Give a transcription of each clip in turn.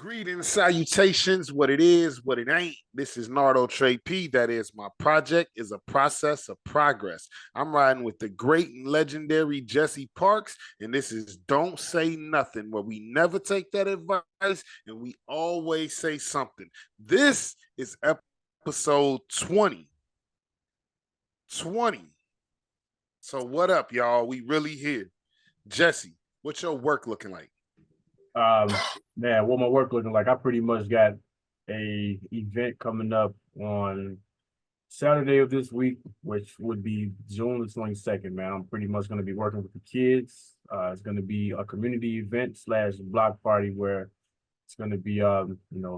Greetings, salutations, what it is, what it ain't. This is Nardo Trey P. That is my project, is a process of progress. I'm riding with the great and legendary Jesse Parks, and this is Don't Say Nothing, where we never take that advice and we always say something. This is episode 20. 20. So what up, y'all? We really here. Jesse, what's your work looking like? Um, Man, what my work looking like? I pretty much got a event coming up on Saturday of this week, which would be June the 22nd, man. I'm pretty much going to be working with the kids. It's going to be a community event slash block party where it's going to be,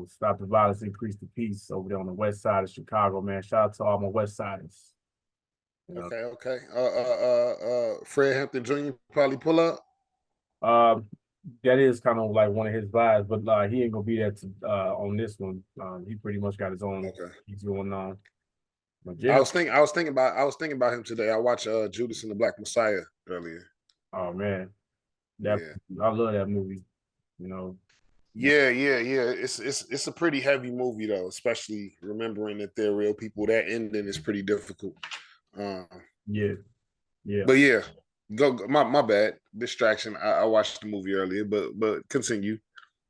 stop the violence, increase the peace over there on the west side of Chicago, man. Shout out to all my west siders. Okay. Fred Hampton Jr. probably pull up. Uh, that is kind of like one of his vibes, but he ain't gonna be there on this one. He pretty much got his own. Okay. He's going on. But I yeah. was thinking about him today. I watched Judas and the Black Messiah earlier. Oh man, that Yeah. I love that movie. You know. Yeah. It's a pretty heavy movie though, especially remembering that they're real people. That ending is pretty difficult. Yeah. But yeah, my bad distraction. I watched the movie earlier, but continue.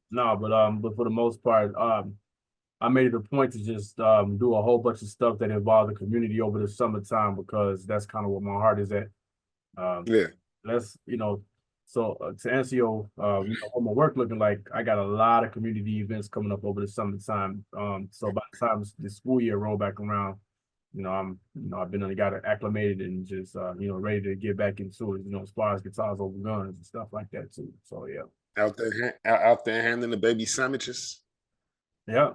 No, but for the most part, I made it a point to just do a whole bunch of stuff that involved the community over the summertime because that's kind of what my heart is at. Yeah. Let's So to answer your what my work looking like, I got a lot of community events coming up over the summertime. So by the time the school year roll back around, I've been got acclimated and just ready to get back into it. As far as guitars over guns and stuff like that too. So yeah. Out there handing the baby sandwiches. Yeah,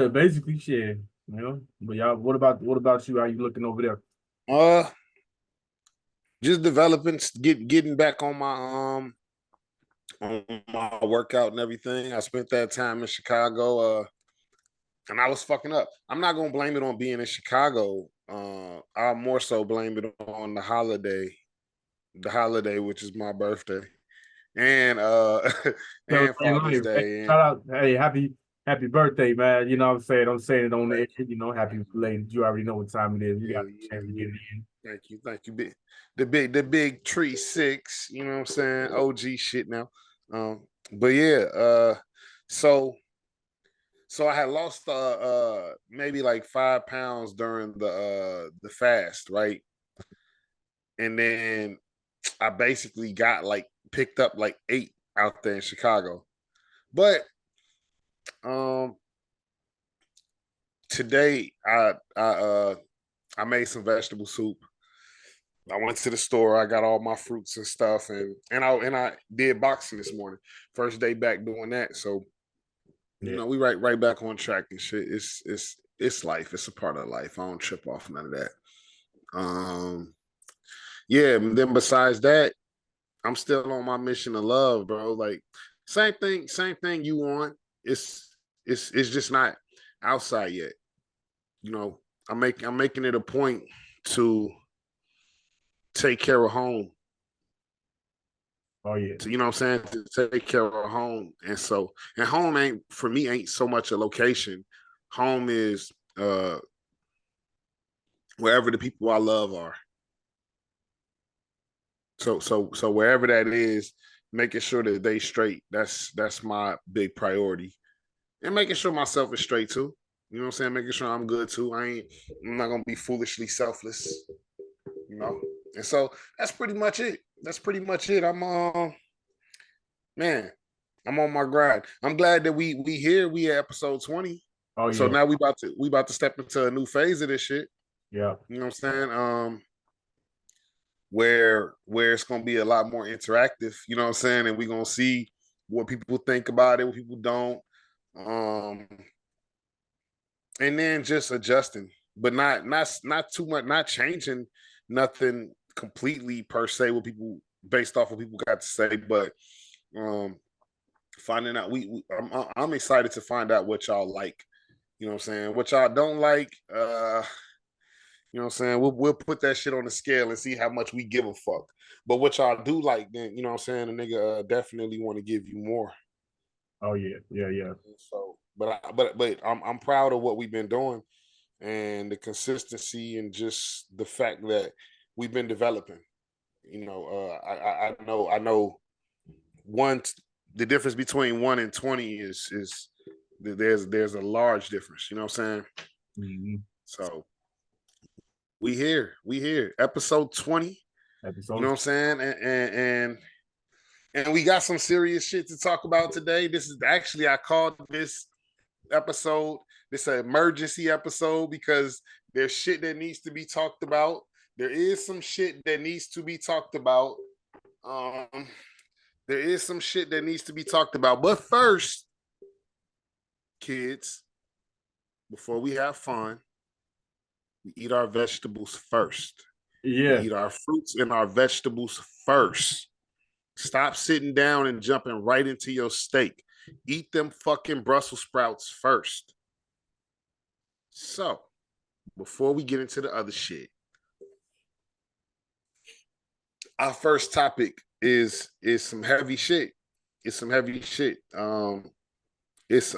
basically shit. But y'all, what about you? How you looking over there? Uh, just developing, getting back on my workout and everything. I spent that time in Chicago, and I was fucking up. I'm not gonna blame it on being in Chicago. I'll more so blame it on the holiday, which is my birthday, and So, and hey, Father's Day. shout out, hey, happy birthday, man. You know what I'm saying? I'm saying it on the air, happy belated. You already know what time it is. We got a chance to get it in. Thank you. The big tree six. You know what I'm saying? OG shit now. But yeah. So So I had lost maybe like 5 pounds during the fast, right? And then I basically got like picked up like 8 out there in Chicago. But um today I made some vegetable soup. I went to the store, I got all my fruits and stuff, and I did boxing this morning. First day back doing that. So Yeah. we right back on track and shit. It's life. It's a part of life. I don't trip off none of that. Yeah. And then besides that, I'm still on my mission of love, bro. Like same thing you want. It's just not outside yet. You know, I'm making it a point to take care of home. Oh yeah. To, you know what I'm saying? To take care of home. And home ain't for me ain't so much a location. Home is wherever the people I love are. So wherever that is, making sure that they straight. That's my big priority. And making sure myself is straight too. You know what I'm saying? Making sure I'm good too. I'm not gonna be foolishly selfless, you know. And so that's pretty much it. That's pretty much it. Man, I'm on my grind. I'm glad that we here. We at episode 20. Oh So yeah. now we about to step into a new phase of this shit. Yeah. You know what I'm saying? Where it's gonna be a lot more interactive, you know what I'm saying? And we're gonna see what people think about it, what people don't. Um and then just adjusting, but not too much, not changing nothing completely per se what people based off what people got to say, but um finding out I'm excited to find out what y'all like. You know what I'm saying? What y'all don't like, you know what I'm saying? We'll put that shit on the scale and see how much we give a fuck. But what y'all do like, then you know what I'm saying? The nigga definitely want to give you more. Oh yeah, yeah. So, but I'm proud of what we've been doing and the consistency and just the fact that we've been developing. I know one the difference between 1 and 20 is there's a large difference. You know what I'm saying? Mm-hmm. So we here, episode 20. You know Episode. what I'm saying? And we got some serious shit to talk about today. This is actually I called this episode this an emergency episode because there's shit that needs to be talked about. There is some shit that needs to be talked about. Um, there is some shit that needs to be talked about. But first, kids, before we have fun, we eat our vegetables first. We Yeah. eat our fruits and our vegetables first. Stop sitting down and jumping right into your steak. Eat them fucking Brussels sprouts first. So, before we get into the other shit, our first topic is some heavy shit. It's some heavy shit. It's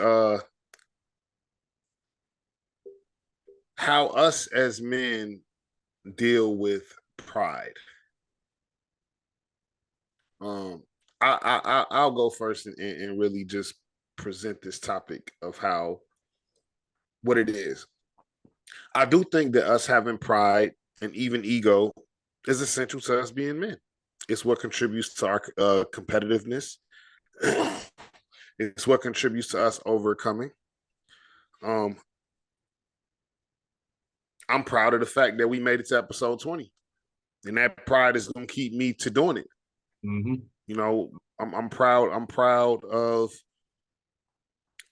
how us as men deal with pride. Um, I'll go first and really just present this topic of how what it is. I do think that us having pride and even ego is essential to us being men. It's what contributes to our competitiveness. It's what contributes to us overcoming. Um, I'm proud of the fact that we made it to episode 20, and that pride is going to keep me to doing it. Mm-hmm. You know, I'm proud. I'm proud of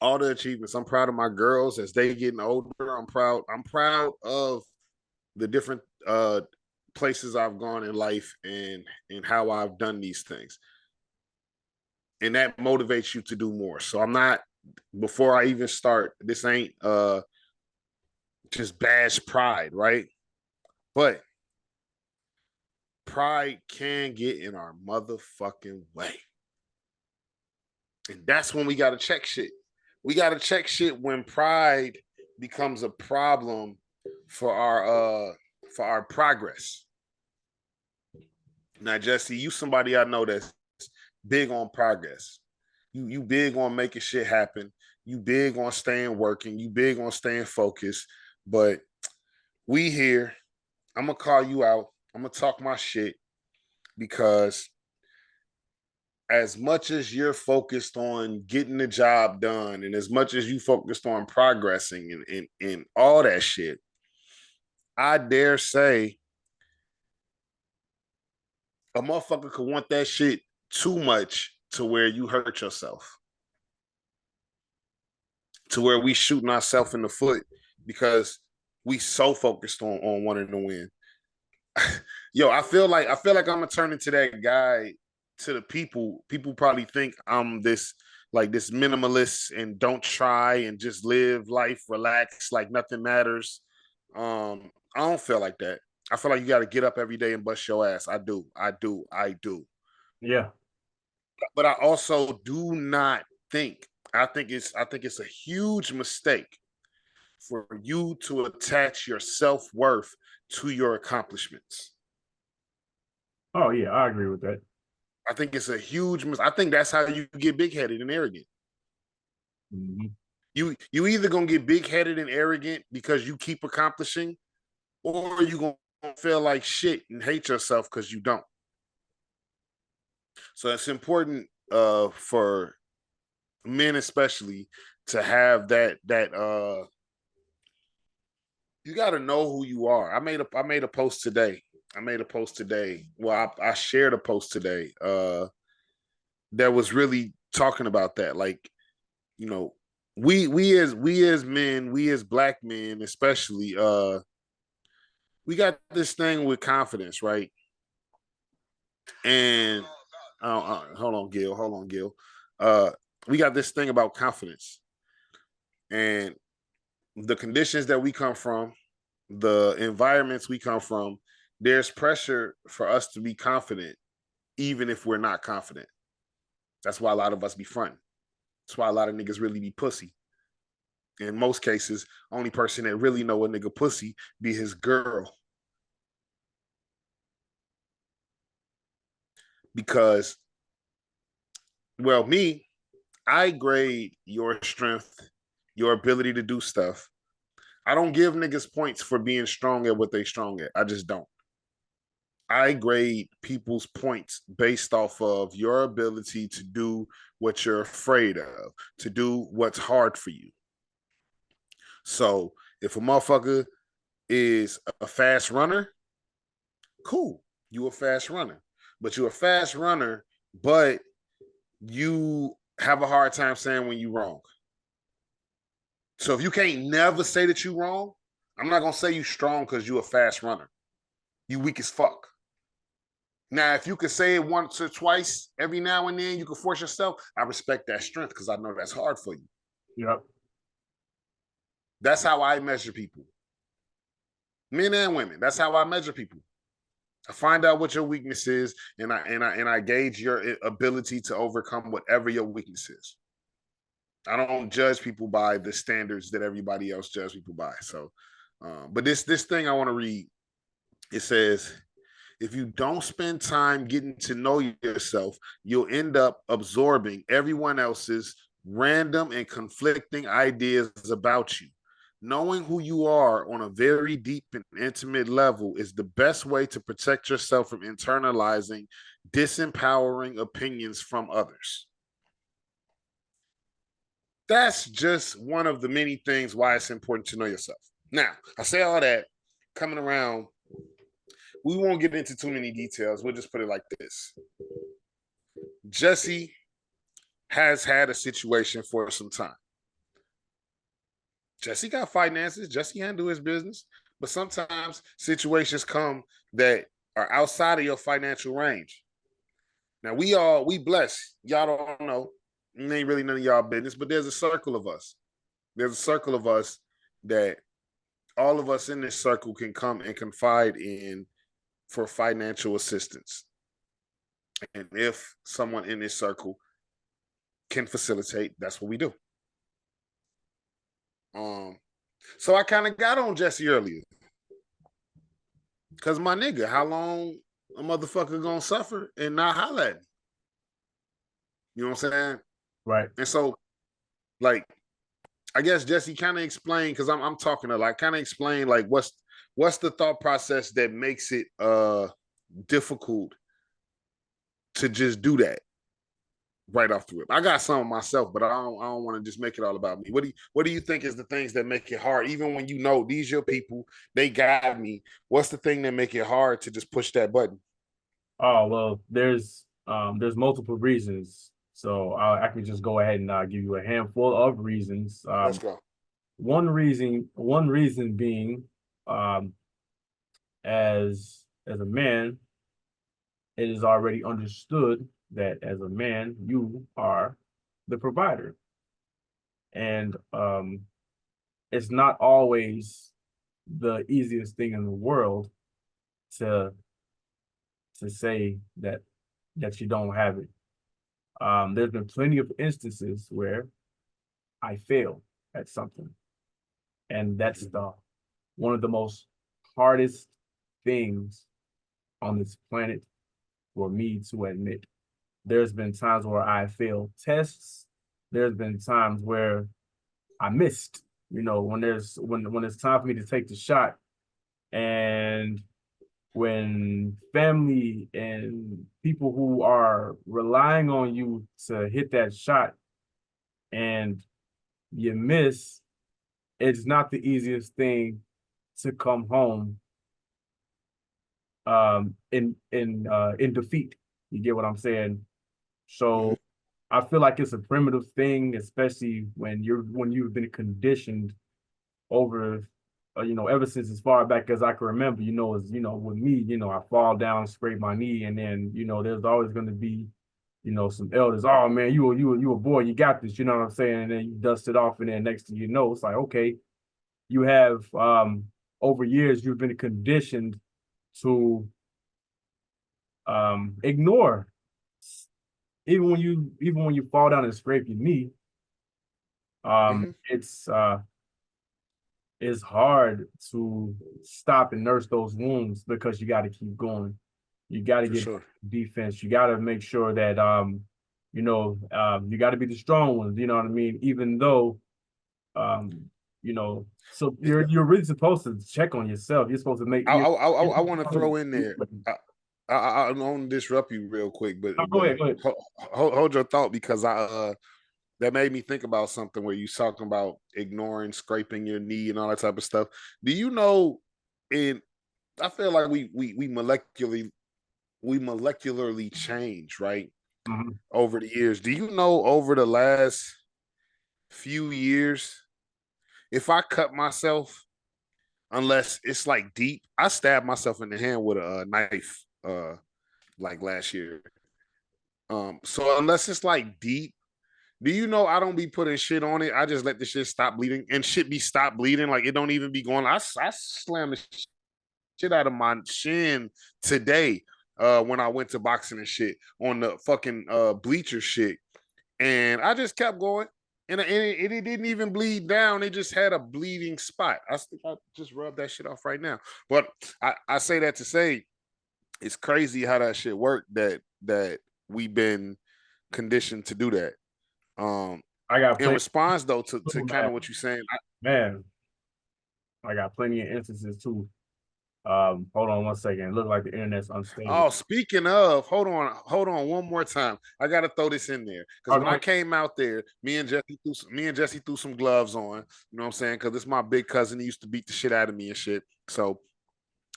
all the achievements. I'm proud of my girls as they getting older. I'm proud. I'm proud of the different places I've gone in life and how I've done these things. And that motivates you to do more. So I'm not before I even start, this ain't just bash pride, right? But pride can get in our motherfucking way. And that's when we gotta check shit. We gotta check shit when pride becomes a problem for our progress. Now, Jesse, you somebody I know that's big on progress. You big on making shit happen. You big on staying working. You big on staying focused. But we here. I'm gonna call you out. I'm gonna talk my shit because as much as you're focused on getting the job done and as much as you focused on progressing and all that shit, I dare say a motherfucker could want that shit too much to where you hurt yourself. To where we shooting ourselves in the foot because we so focused on wanting to win. Yo, I feel like I'm gonna turn into that guy to the people. People probably think I'm this minimalist and don't try and just live life, relax, like nothing matters. I don't feel like that. I feel like you got to get up every day and bust your ass. I do. Yeah. But I also do not think. I think it's a huge mistake for you to attach your self-worth to your accomplishments. Oh yeah, I agree with that. I think it's a huge I think that's how you get big-headed and arrogant. Mm-hmm. You either gonna get big-headed and arrogant because you keep accomplishing, or you gonna feel like shit and hate yourself because you don't. So it's important for men especially to have that you got to know who you are. I made a post today. Well, I shared a post today that was really talking about that. Like, you know, we as men, we as black men, especially, we got this thing with confidence, right? And hold on, Gil. Hold on, Gil. We got this thing about confidence and the conditions that we come from, the environments we come from. There's pressure for us to be confident, even if we're not confident. That's why a lot of us be fronting. That's why a lot of niggas really be pussy. In most cases, only person that really know a nigga pussy be his girl. Because, well, me, I grade your strength, your ability to do stuff. I don't give niggas points for being strong at what they strong at. I just don't. I grade people's points based off of your ability to do what you're afraid of, to do what's hard for you. So if a motherfucker is a fast runner, cool, you a fast runner. But you're a fast runner, but you have a hard time saying when you're wrong. So if you can't never say that you're wrong, I'm not gonna say you strong because you a fast runner. You weak as fuck. Now, if you can say it once or twice every now and then, you can force yourself. I respect that strength because I know that's hard for you. Yep. That's how I measure people, men and women. That's how I measure people. I find out what your weakness is, and I gauge your ability to overcome whatever your weakness is. I don't judge people by the standards that everybody else judges people by. So, but this thing I want to read, it says, if you don't spend time getting to know yourself, you'll end up absorbing everyone else's random and conflicting ideas about you. Knowing who you are on a very deep and intimate level is the best way to protect yourself from internalizing disempowering opinions from others. That's just one of the many things why it's important to know yourself. Now, I say all that coming around, we won't get into too many details. We'll just put it like this. Jesse has had a situation for some time. Jesse got finances. Jesse handle his business. But sometimes situations come that are outside of your financial range. Now, we blessed. Y'all don't know. It ain't really none of y'all business, but there's a circle of us. There's a circle of us that all of us in this circle can come and confide in for financial assistance. And if someone in this circle can facilitate, that's what we do. So I kind of got on Jesse earlier. Cause my nigga, how long a motherfucker gonna suffer and not holler at me? You know what I'm saying? Right. And so, like, I guess Jesse kind of explained, because I'm talking to like kind of explain like what's the thought process that makes it difficult to just do that right off the rip. I got some myself, but I don't want to just make it all about me. What do you think is the things that make it hard, even when you know these your people, they guide me? What's the thing that make it hard to just push that button? Oh well, there's multiple reasons. So I can just go ahead and give you a handful of reasons. Let's go. One reason being, as a man, it is already understood that as a man, you are the provider. And it's not always the easiest thing in the world to say that you don't have it. There's been plenty of instances where I failed at something. And that's one of the most hardest things on this planet for me to admit. There's been times where I failed tests. There's been times where I missed, when it's time for me to take the shot, and when family and people who are relying on you to hit that shot and you miss, it's not the easiest thing to come home in defeat. You get what I'm saying? So I feel like it's a primitive thing, especially when you've been conditioned over, ever since as far back as I can remember. With me, I fall down, scrape my knee, and then there's always going to be, some elders. Oh man, you a boy, you got this. You know what I'm saying? And then you dust it off, and then next thing you know, it's like, okay, you have over years you've been conditioned to ignore. Even when you fall down and scrape your knee, Um, it's uh, it's hard to stop and nurse those wounds because you got to keep going. You got to For get sure. defense. You got to make sure that you got to be the strong ones. You know what I mean? Even though so you're really supposed to check on yourself. You're supposed to make. I want to throw in there. I don't want to disrupt you real quick, but Oh, go ahead, go ahead. hold your thought because that made me think about something where you talking about ignoring, scraping your knee, and all that type of stuff. Do you know? In I feel like we molecularly change, right? Mhm. Over the years. Do you know over the last few years, if I cut myself, unless it's like deep, I stabbed myself in the hand with a knife like last year. So unless it's like deep, do you know I don't be putting shit on it? I just let the shit stop bleeding and shit be stop bleeding. Like it don't even be going. I slammed the shit out of my shin today when I went to boxing and shit on the fucking bleacher shit. And I just kept going. And it didn't even bleed down. It just had a bleeding spot. I just rubbed that shit off right now. But I say that to say it's crazy how that shit worked that we've been conditioned to do that. I got In plenty, response though to kind man. of what you're saying, Man, I got plenty of instances too. Hold on one second. It looked like the internet's unstable. oh, speaking of, hold on one more time. I gotta throw this in there because Oh, when go I ahead. came out there, me and Jesse threw some gloves on. You know what I'm saying? Because this is my big cousin. He used to beat the shit out of me and shit.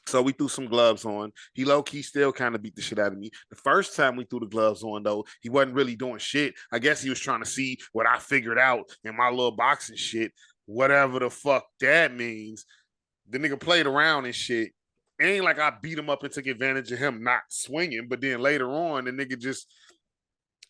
So we threw some gloves on. He low key still kind of beat the shit out of me. The first time we threw the gloves on, though, he wasn't really doing shit. I guess he was trying to see what I figured out in my little boxing shit, whatever the fuck that means. The nigga played around and shit. It ain't like I beat him up and took advantage of him not swinging, but then later on, the nigga just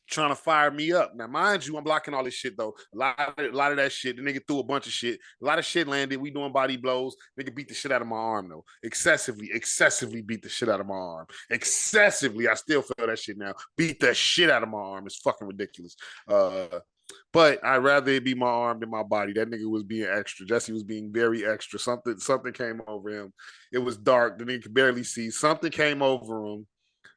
trying to fire me up. Now, mind you, I'm blocking all this shit though. A lot of that shit. The nigga threw a bunch of shit. A lot of shit landed. We doing body blows. Nigga beat the shit out of my arm though. Excessively beat the shit out of my arm. Excessively. I still feel that shit now. Beat the shit out of my arm. It's fucking ridiculous. But I'd rather it be my arm than my body. That nigga was being extra. Jesse was being very extra. Something came over him. It was dark. The nigga could barely see. Something came over him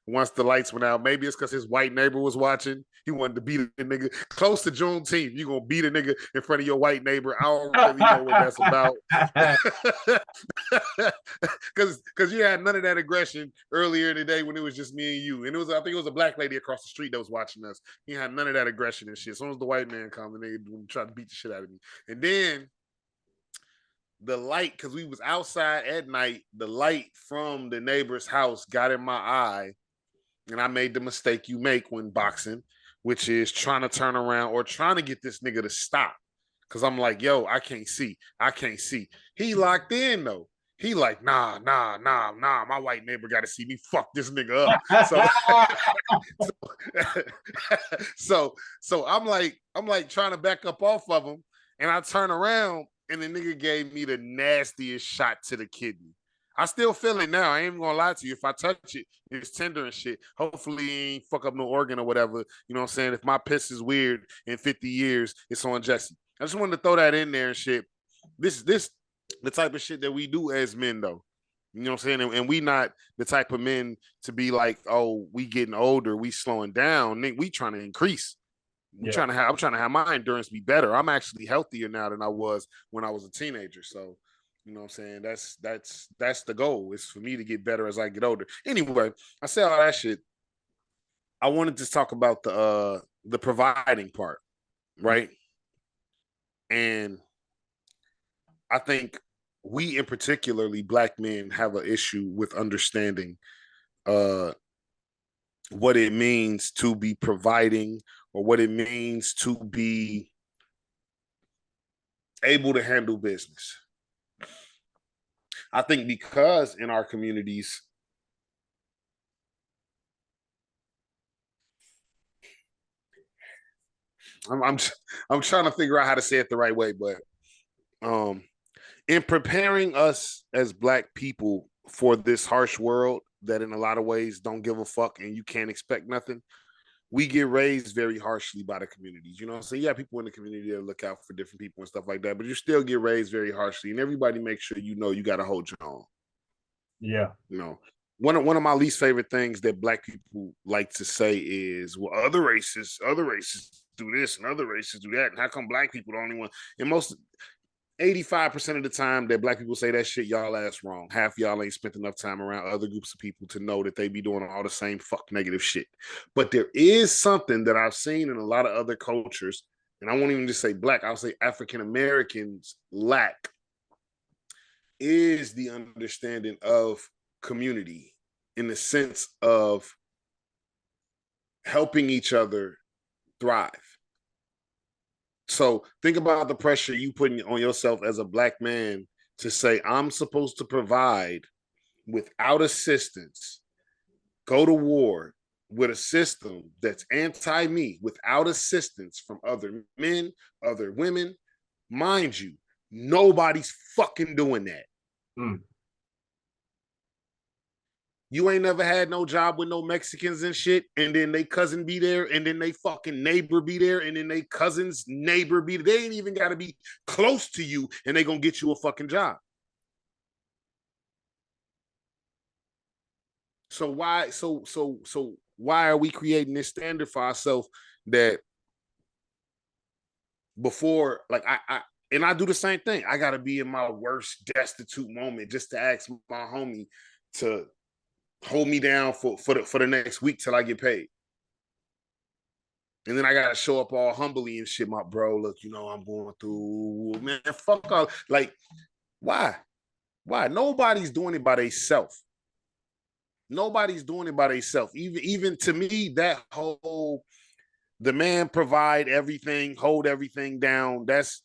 once the lights went out. Maybe it's because his white neighbor was watching. He wanted to beat a nigga close to Juneteenth. You gonna beat a nigga in front of your white neighbor? I don't really know what that's about. Because you had none of that aggression earlier in the day when it was just me and you. And I think it was a black lady across the street that was watching us. He had none of that aggression and shit. As soon as the white man comes and they try to beat the shit out of me. And then the light, because we was outside at night, the light from the neighbor's house got in my eye, and I made the mistake you make when boxing, which is trying to turn around or trying to get this nigga to stop. Cause I'm like, yo, I can't see. I can't see. He locked in though. He like, nah. My white neighbor got to see me fuck this nigga up. So I'm like trying to back up off of him, and I turn around, and the nigga gave me the nastiest shot to the kidney. I still feel it now. I ain't even gonna lie to you. If I touch it, it's tender and shit. Hopefully, he ain't fuck up no organ or whatever. You know what I'm saying? If my piss is weird in 50 years, it's on Jesse. I just wanted to throw that in there and shit. This the type of shit that we do as men, though. You know what I'm saying? And we not the type of men to be like, oh, we getting older, we slowing down. We trying to increase. Yeah. I'm trying to have my endurance be better. I'm actually healthier now than I was when I was a teenager. So, you know what I'm saying? That's the goal. Is for me to get better as I get older. Anyway, I said all that shit. I wanted to talk about the providing part, right? And I think we in particularly black men have an issue with understanding uh what it means to be providing or what it means to be able to handle business. I think because in our communities, I'm, I'm I'm trying to figure out how to say it the right way, but um, in preparing us as black people for this harsh world that in a lot of ways don't give a fuck and you can't expect nothing, we get raised very harshly by the communities. You know what I'm saying? You have people in the community that look out for different people and stuff like that, but you still get raised very harshly. And everybody makes sure you know you got to hold your own. Yeah. You know, one of my least favorite things that black people like to say is, well, other races do this and other races do that. And how come black people the only one? And most 85% of the time that black people say that shit, y'all ass wrong. Half y'all ain't spent enough time around other groups of people to know that they be doing all the same fuck negative shit. But there is something that I've seen in a lot of other cultures, and I won't even just say black, I'll say African Americans lack, is the understanding of community in the sense of helping each other thrive. So think about the pressure you putting on yourself as a black man to say, I'm supposed to provide without assistance, go to war with a system that's anti-me without assistance from other men, other women. Mind you, nobody's fucking doing that. Mm. You ain't never had no job with no Mexicans and shit, and then they cousin be there, and then they fucking neighbor be there, and then they cousin's neighbor be there. They ain't even got to be close to you, and they gonna get you a fucking job. So why are we creating this standard for ourselves that before, like I do the same thing. I gotta be in my worst destitute moment just to ask my homie to hold me down for the next week till I get paid. And then I gotta show up all humbly and shit. My bro, look, you know, I'm going through, man, fuck all. Like, why? Why? Nobody's doing it by themselves. Nobody's doing it by themselves. Even to me, that whole the man provide everything, hold everything down. That's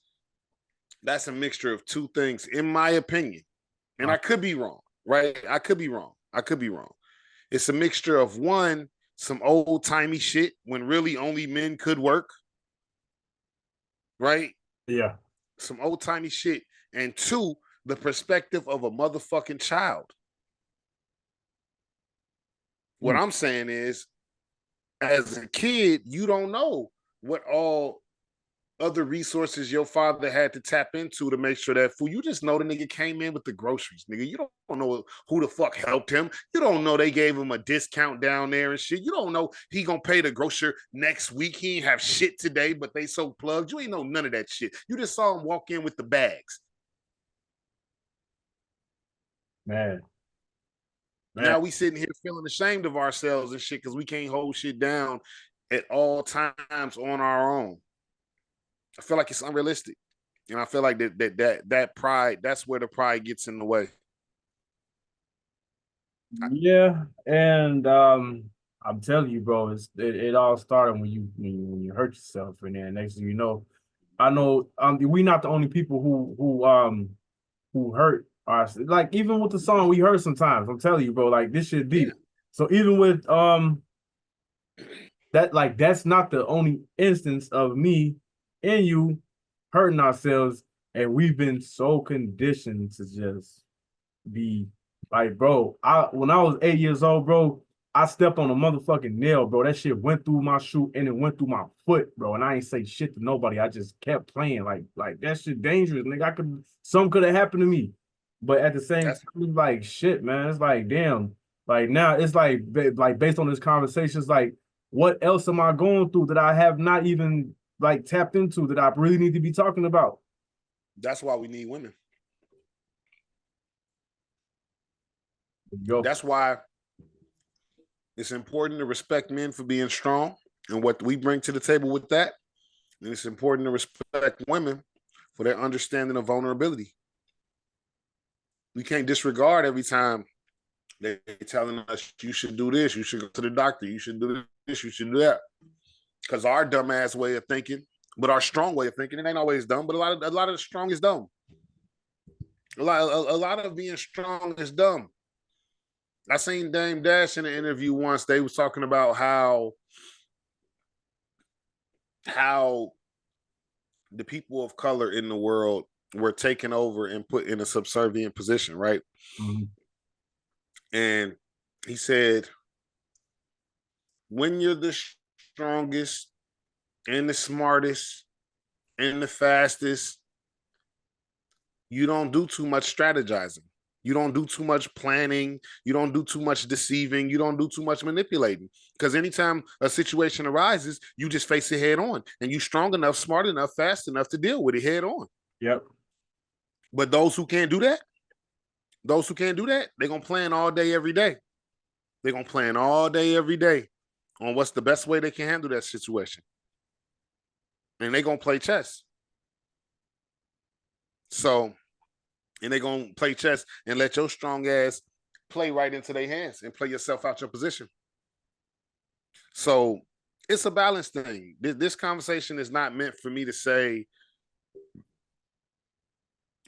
a mixture of two things, in my opinion. And I could be wrong, right? I could be wrong. It's a mixture of one, some old timey shit when really only men could work, right? Yeah. Some old timey shit. And two, the perspective of a motherfucking child. What I'm saying is, as a kid, you don't know what all other resources your father had to tap into to make sure that food. You just know the nigga came in with the groceries, nigga. You don't know who the fuck helped him. You don't know they gave him a discount down there and shit. You don't know he gonna pay the grocer next week. He ain't have shit today, but they so plugged. You ain't know none of that shit. You just saw him walk in with the bags. Man. Now we sitting here feeling ashamed of ourselves and shit because we can't hold shit down at all times on our own. I feel like it's unrealistic. And I feel like that pride, that's where the pride gets in the way. Yeah, and I'm telling you, bro, it all started when you hurt yourself, and then next thing you know, I know we not the only people who hurt us. Like even with the song we heard sometimes, I'm telling you, bro, like this shit deep. Yeah. So even with that, like that's not the only instance of me and you hurting ourselves, and we've been so conditioned to just be like, bro, when I was 8 years old, bro, I stepped on a motherfucking nail, bro. That shit went through my shoe and it went through my foot, bro. And I ain't say shit to nobody. I just kept playing. Like that shit dangerous, nigga. Something could have happened to me. But at the same time, it's like shit, man. It's like, damn. Like now it's like based on this conversation, it's like, what else am I going through that I have not even like tapped into that I really need to be talking about? That's why we need women. Go. That's why it's important to respect men for being strong and what we bring to the table with that. And it's important to respect women for their understanding of vulnerability. We can't disregard every time they're telling us you should do this, you should go to the doctor, you should do this, you should do that. Because our dumbass way of thinking, but our strong way of thinking, it ain't always dumb, but a lot of the strong is dumb. A lot of being strong is dumb. I seen Dame Dash in an interview once. They was talking about how the people of color in the world were taken over and put in a subservient position, right? Mm-hmm. And he said, when you're the strongest and the smartest and the fastest, you don't do too much strategizing. You don't do too much planning. You don't do too much deceiving. You don't do too much manipulating. Because anytime a situation arises, you just face it head on. And you're strong enough, smart enough, fast enough to deal with it head on. Yep. But those who can't do that, they're going to plan all day, every day. They're going to plan all day, every day on what's the best way they can handle that situation. And they're going to play chess. So, and they're going to play chess and let your strong ass play right into their hands and play yourself out your position. So it's a balance thing. This conversation is not meant for me to say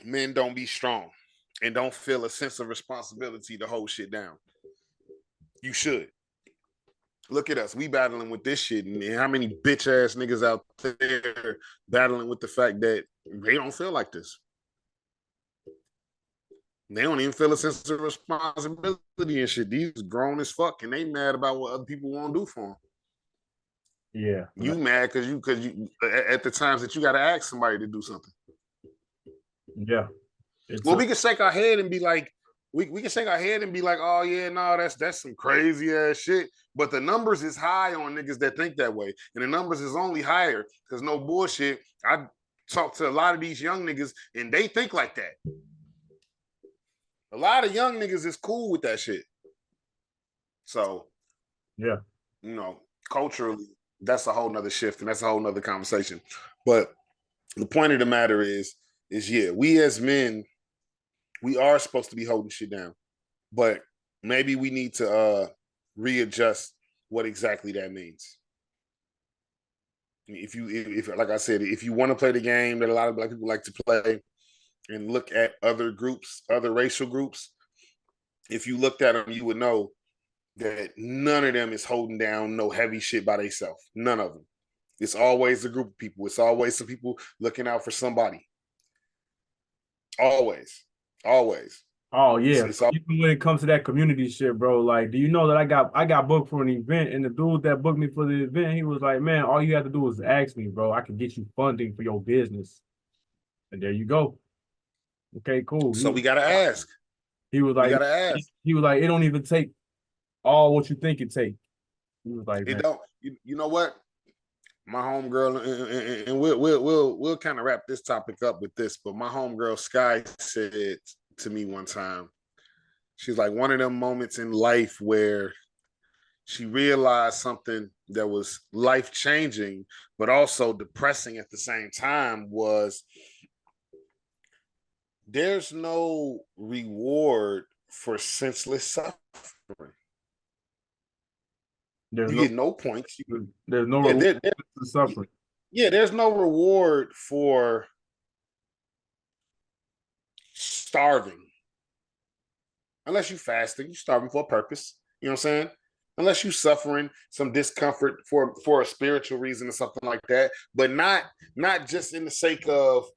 men don't be strong and don't feel a sense of responsibility to hold shit down. You should. Look at us. We battling with this shit. And how many bitch ass niggas out there battling with the fact that they don't feel like this. They don't even feel a sense of responsibility and shit. These grown as fuck and they mad about what other people want to do for them. Yeah. You mad because you at the times that you got to ask somebody to do something. Yeah. We can shake our head and be like, we can shake our head and be like, oh yeah, no, that's some crazy ass shit. But the numbers is high on niggas that think that way. And the numbers is only higher because no bullshit. I talk to a lot of these young niggas and they think like that. A lot of young niggas is cool with that shit. So, yeah, culturally, that's a whole nother shift and that's a whole nother conversation. But the point of the matter is yeah, we as men, we are supposed to be holding shit down. But maybe we need to readjust what exactly that means. If like I said, if you want to play the game that a lot of black people like to play, and look at other groups, other racial groups, if you looked at them, you would know that none of them is holding down no heavy shit by themselves. None of them. It's always a group of people. It's always some people looking out for somebody. Always. Oh yeah. Even when it comes to that community shit, bro, like, do you know that I got booked for an event, and the dude that booked me for the event, he was like, man, all you have to do is ask me, bro. I can get you funding for your business. And there you go. Okay, cool. So we gotta ask. He was like, He was like, it don't even take all what you think it take. He was like, it don't. You know what? My homegirl, and we'll kind of wrap this topic up with this. But my homegirl Sky said to me one time, she's like, one of them moments in life where she realized something that was life changing, but also depressing at the same time was. There's no reward for senseless suffering. You get no points. There's no reward for suffering. Yeah, there's no reward for starving. Unless you're fasting, you're starving for a purpose. You know what I'm saying? Unless you're suffering some discomfort for a spiritual reason or something like that, but not just in the sake of,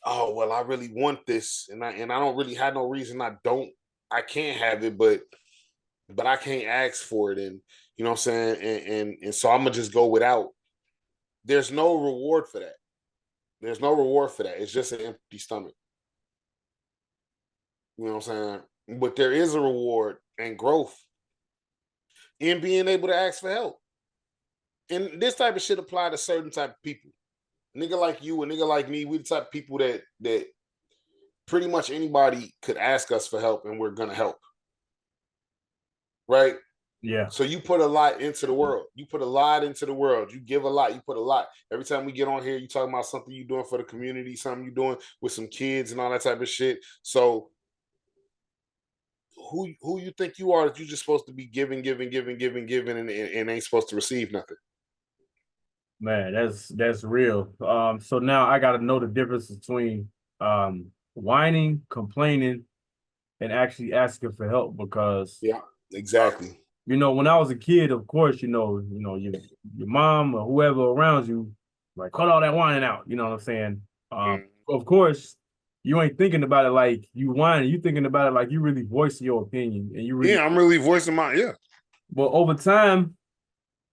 oh, well, I really want this, and I don't really have no reason I can't have it, but I can't ask for it, and you know what I'm saying, and so I'm gonna just go without. There's no reward for that. There's no reward for that. It's just an empty stomach. You know what I'm saying? But there is a reward and growth in being able to ask for help. And this type of shit apply to certain type of people. Nigga like you, a nigga like me, we the type of people that pretty much anybody could ask us for help and we're gonna help. Right? Yeah. So you put a lot into the world. You put a lot into the world. You give a lot. You put a lot. Every time we get on here, you talking about something you're doing for the community, something you're doing with some kids and all that type of shit. So who you think you are that you're just supposed to be giving and ain't supposed to receive nothing? Man, that's real. So now I got to know the difference between whining, complaining, and actually asking for help, because yeah, exactly. When I was a kid, of course, your mom or whoever around you, like, cut all that whining out. You know what I'm saying? Of course, you ain't thinking about it like you whining. You thinking about it like you really voicing your opinion, and you really. Yeah, I'm really voicing my. Yeah. But over time,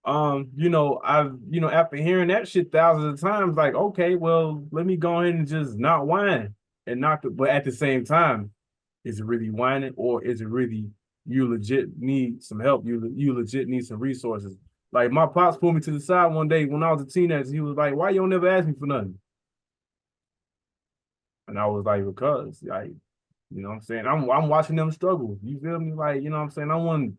After hearing that shit thousands of times, like, okay, well, let me go ahead and just not whine and knock it. But at the same time, is it really whining, or is it really you legit need some help? You legit need some resources. Like my pops pulled me to the side one day when I was a teenager. He was like, "Why you don't never ask me for nothing?" And I was like, "Because, like, what I'm saying, I'm watching them struggle. You feel me? Like, what I'm saying, I wasn't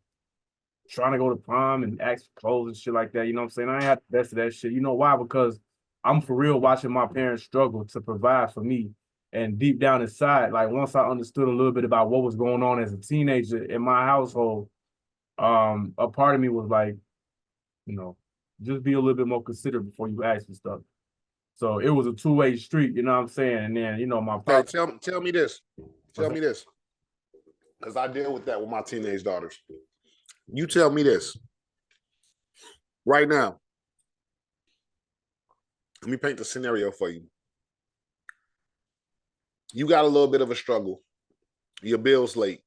trying to go to prom and ask for clothes and shit like that. You know what I'm saying? I ain't had the best of that shit. You know why? Because I'm for real watching my parents struggle to provide for me. And deep down inside, like once I understood a little bit about what was going on as a teenager in my household, a part of me was like, you know, just be a little bit more considerate before you ask for stuff. So it was a two-way street, you know what I'm saying? And then, my Hey, pop. tell me this. Tell me this. Because I deal with that with my teenage daughters. You tell me this. Right now, let me paint the scenario for you. You got a little bit of a struggle. Your bill's late.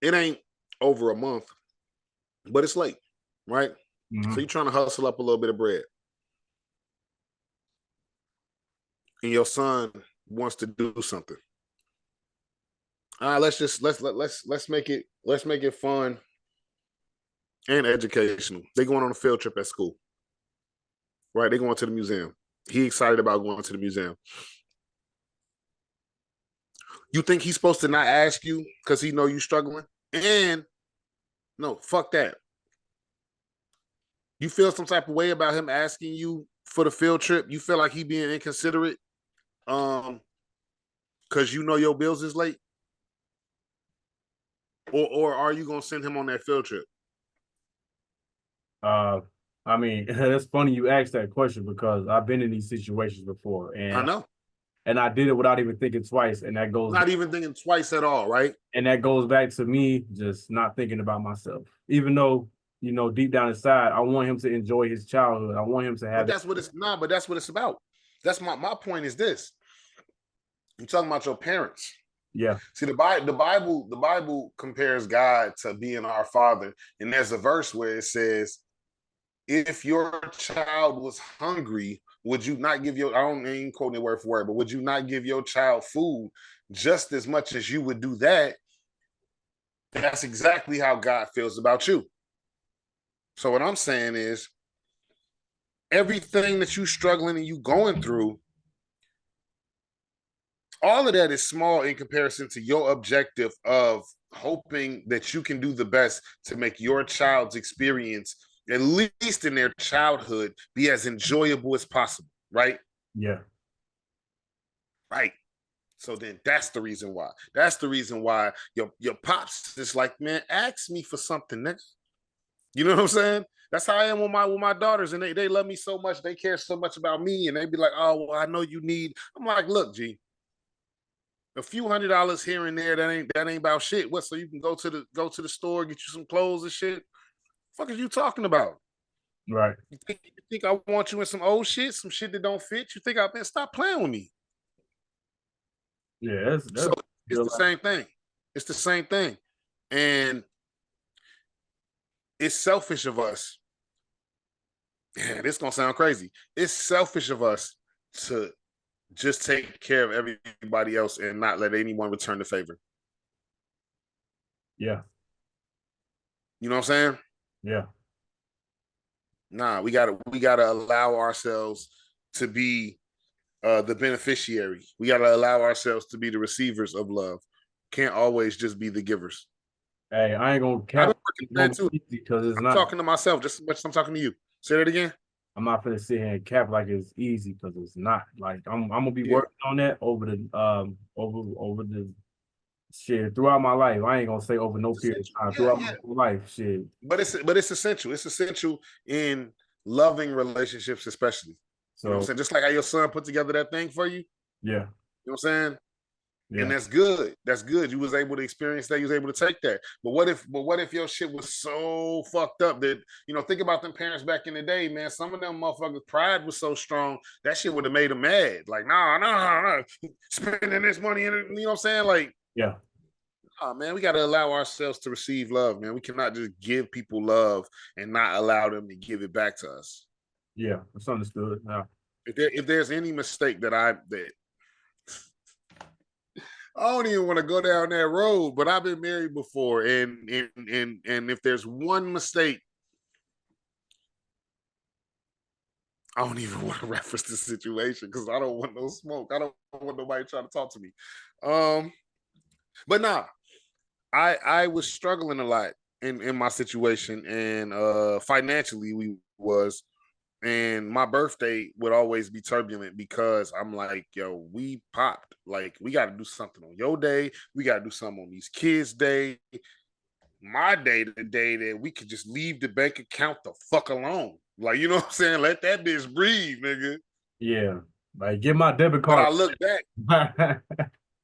It ain't over a month, but it's late, right? Mhm. So you're trying to hustle up a little bit of bread. And your son wants to do something. Let's make it fun and educational. They going on a field trip at school. Right? They going to the museum. He excited about going to the museum. You think he's supposed to not ask you because he know you struggling? And no, fuck that. You feel some type of way about him asking you for the field trip? You feel like he being inconsiderate? Because you know your bills is late? Or are you gonna send him on that field trip? I mean, that's funny you asked that question because I've been in these situations before, I know. and I did it without even thinking twice, and Not even thinking twice at all, right? that goes back to me just not thinking about myself. Even though, deep down inside, I want him to enjoy his childhood. I want him to But have that's what it's not. But that's what it's about. That's my point is this. I'm talking about your parents. Yeah. See, the Bible compares God to being our father. And there's a verse where it says, if your child was hungry, would you not give your, I don't even quote it word for word, but would you not give your child food just as much as you would do that? That's exactly how God feels about you. So what I'm saying is everything that you struggling and you going through, all of that is small in comparison to your objective of hoping that you can do the best to make your child's experience, at least in their childhood, be as enjoyable as possible, right? Yeah. Right. So then that's the reason why. That's the reason why your pops is like, man, ask me for something next. You know what I'm saying? That's how I am with my daughters, and they love me so much, they care so much about me, and they be like, oh, well, I know you need. I'm like, look, G, a few $100 here and there, that ain't about shit. What? So you can go to the store, get you some clothes and shit. Fuck is you talking about? Right. You think I want you in some old shit, some shit that don't fit? You think I've been stop playing with me? Yeah. So That's it's real the life. same thing. It's the same thing. And it's selfish of us. Yeah, this gonna sound crazy. It's selfish of us to just take care of everybody else and not let anyone return the favor. Yeah. You know what I'm saying? Yeah. Nah, we gotta allow ourselves to be the beneficiary. We gotta allow ourselves to be the receivers of love. Can't always just be the givers. Hey, I ain't gonna I've been cap. working It's on gonna that too. be easy because it's I'm not. talking to myself just as much as I'm talking to you. Say that again. I'm not gonna sit here and cap like it's easy because it's not. Like I'm gonna be Yeah. working on that over the shit throughout my life. I ain't gonna say over no It's period essential. of time. Yeah, Throughout my yeah. whole life, shit. But it's essential. It's essential in loving relationships, especially. You know what I'm So saying? Just like how your son put together that thing for you. You yeah, know what I'm saying? And yeah, that's good. That's good. You was able to experience that. You was able to take that. But what if your shit was so fucked up that, think about them parents back in the day, man. Some of them motherfuckers' pride was so strong that shit would have made them mad. Like, nah, spending this money in it. You know what I'm saying? Like, yeah, Oh man, we got to allow ourselves to receive love, man. We cannot just give people love and not allow them to give it back to us. Yeah, it's understood. Yeah. If there's any mistake that I don't even want to go down that road, but I've been married before, and if there's one mistake, I don't even want to reference the situation because I don't want no smoke. I don't want nobody trying to talk to me. But nah, I was struggling a lot in my situation, and financially we was, and my birthday would always be turbulent because I'm like, yo, we popped. Like, we got to do something on your day. We got to do something on these kids' day. My day, the day that we could just leave the bank account the fuck alone. Like, you know what I'm saying? Let that bitch breathe, nigga. Yeah. Like, get my debit But card. I look back.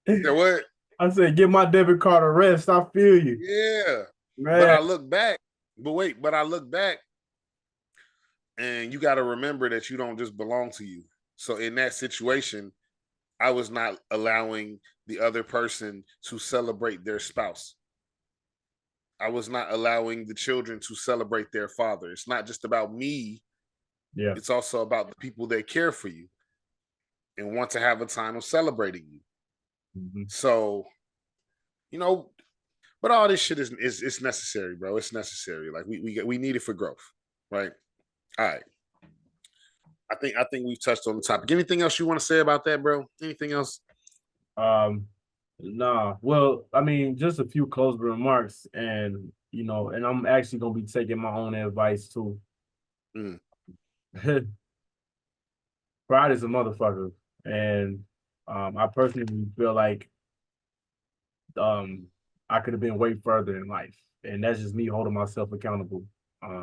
You know what? I said, get my debit card a rest. I feel you. Yeah. Man. But I look back. But I look back, and you got to remember that you don't just belong to you. So in that situation, I was not allowing the other person to celebrate their spouse. I was not allowing the children to celebrate their father. It's not just about me. Yeah. It's also about the people that care for you and want to have a time of celebrating you. Mm-hmm. So, you know, but all this shit is necessary, bro. It's necessary. Like we need it for growth, right? All right. I think we've touched on the topic. Anything else you want to say about that, bro? Anything else? Nah. Well, I mean, just a few closing remarks, and and I'm actually gonna be taking my own advice too. Mm. Pride is a motherfucker, and I personally feel like I could have been way further in life, and that's just me holding myself accountable.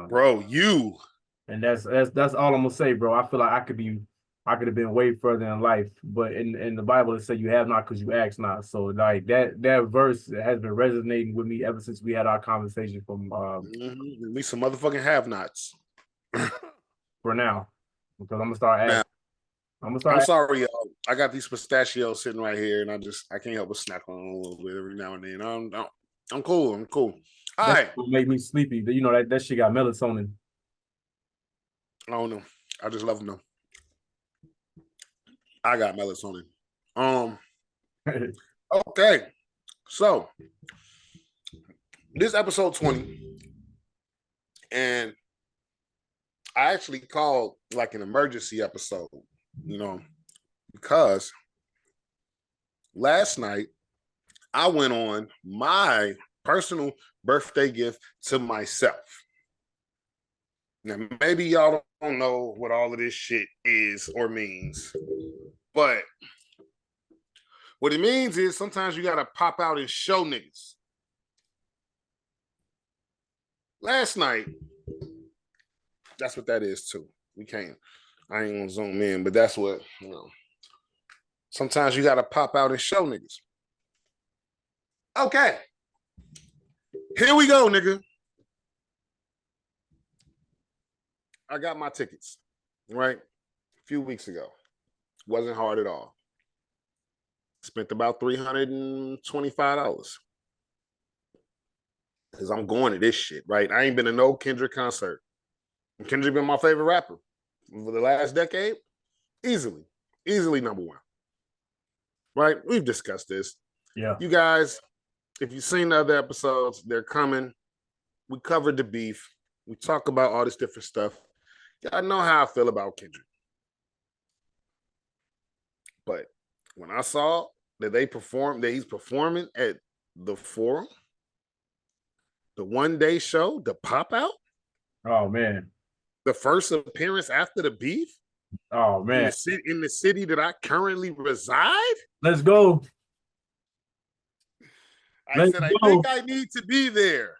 Bro, you. And that's all I'm gonna say, bro. I feel like I could have been way further in life, but in the Bible it says you have not because you ask not. So like that verse has been resonating with me ever since we had our conversation from We some motherfucking have-nots. For now, because I'm gonna start asking. I'm sorry, y'all. I got these pistachios sitting right here, and I can't help but snack on them a little bit every now and then. I'm cool. I'm cool. All right. Make me sleepy. That shit got melatonin. I don't know. I just love them though. I got melatonin. Okay. So this episode 20, and I actually called like an emergency episode, because last night I went on my personal birthday gift to myself. Now, maybe y'all don't know what all of this shit is or means, but what it means is sometimes you got to pop out and show niggas. Last night, that's what that is too. I ain't gonna zoom in, but that's what, sometimes you got to pop out and show niggas. Okay. Here we go, nigga. I got my tickets, right? A few weeks ago. Wasn't hard at all. Spent about $325. Because I'm going to this shit, right? I ain't been to no Kendrick concert. Kendrick been my favorite rapper for the last decade. Easily number one. Right? We've discussed this. Yeah. You guys, if you've seen the other episodes, they're coming. We covered the beef. We talk about all this different stuff. Y'all know how I feel about Kendrick. But when I saw that he's performing at the Forum, the one-day show, the pop-out. Oh, man. The first appearance after the beef. Oh, man. In the city that I currently reside. Let's go. I think I need to be there.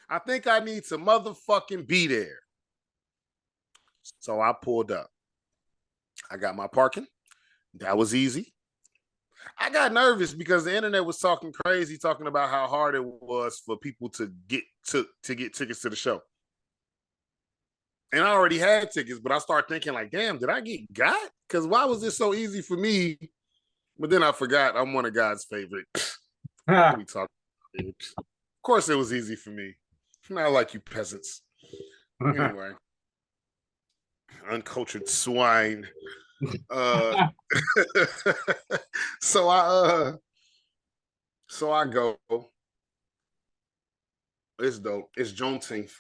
I think I need to motherfucking be there. So I pulled up. I got my parking. That was easy. I got nervous because the internet was talking crazy, talking about how hard it was for people to get tickets to the show. And I already had tickets, but I started thinking like, damn, did I get got? Because why was this so easy for me? But then I forgot I'm one of God's favorite. We talk Dude. Of course, it was easy for me. Not like you peasants. Anyway, uncultured swine. Uh, so I go. It's dope. It's Juneteenth.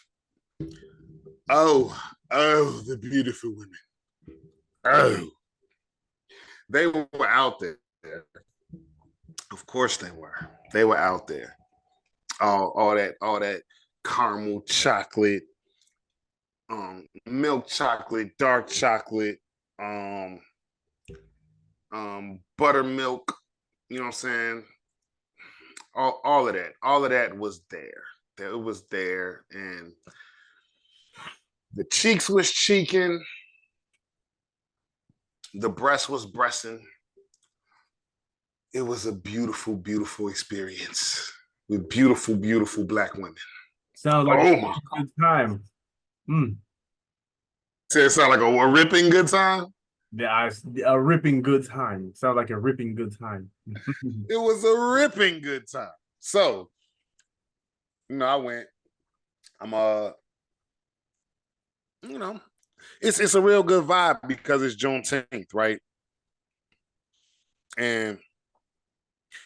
Oh, the beautiful women. Oh, they were out there. Of course they were. They were out there. All that caramel chocolate, milk chocolate, dark chocolate, buttermilk. You know what I'm saying? All of that was there. It was there, and the cheeks was cheeking, the breast was breasting. It was a beautiful, beautiful experience with beautiful, beautiful black women. Sounds like Oh a my! good time. Mm. It sound like a ripping good time. A ripping good time. Sounds like a ripping good time. It was a ripping good time. So, I went. I'm it's a real good vibe because it's Juneteenth, right? And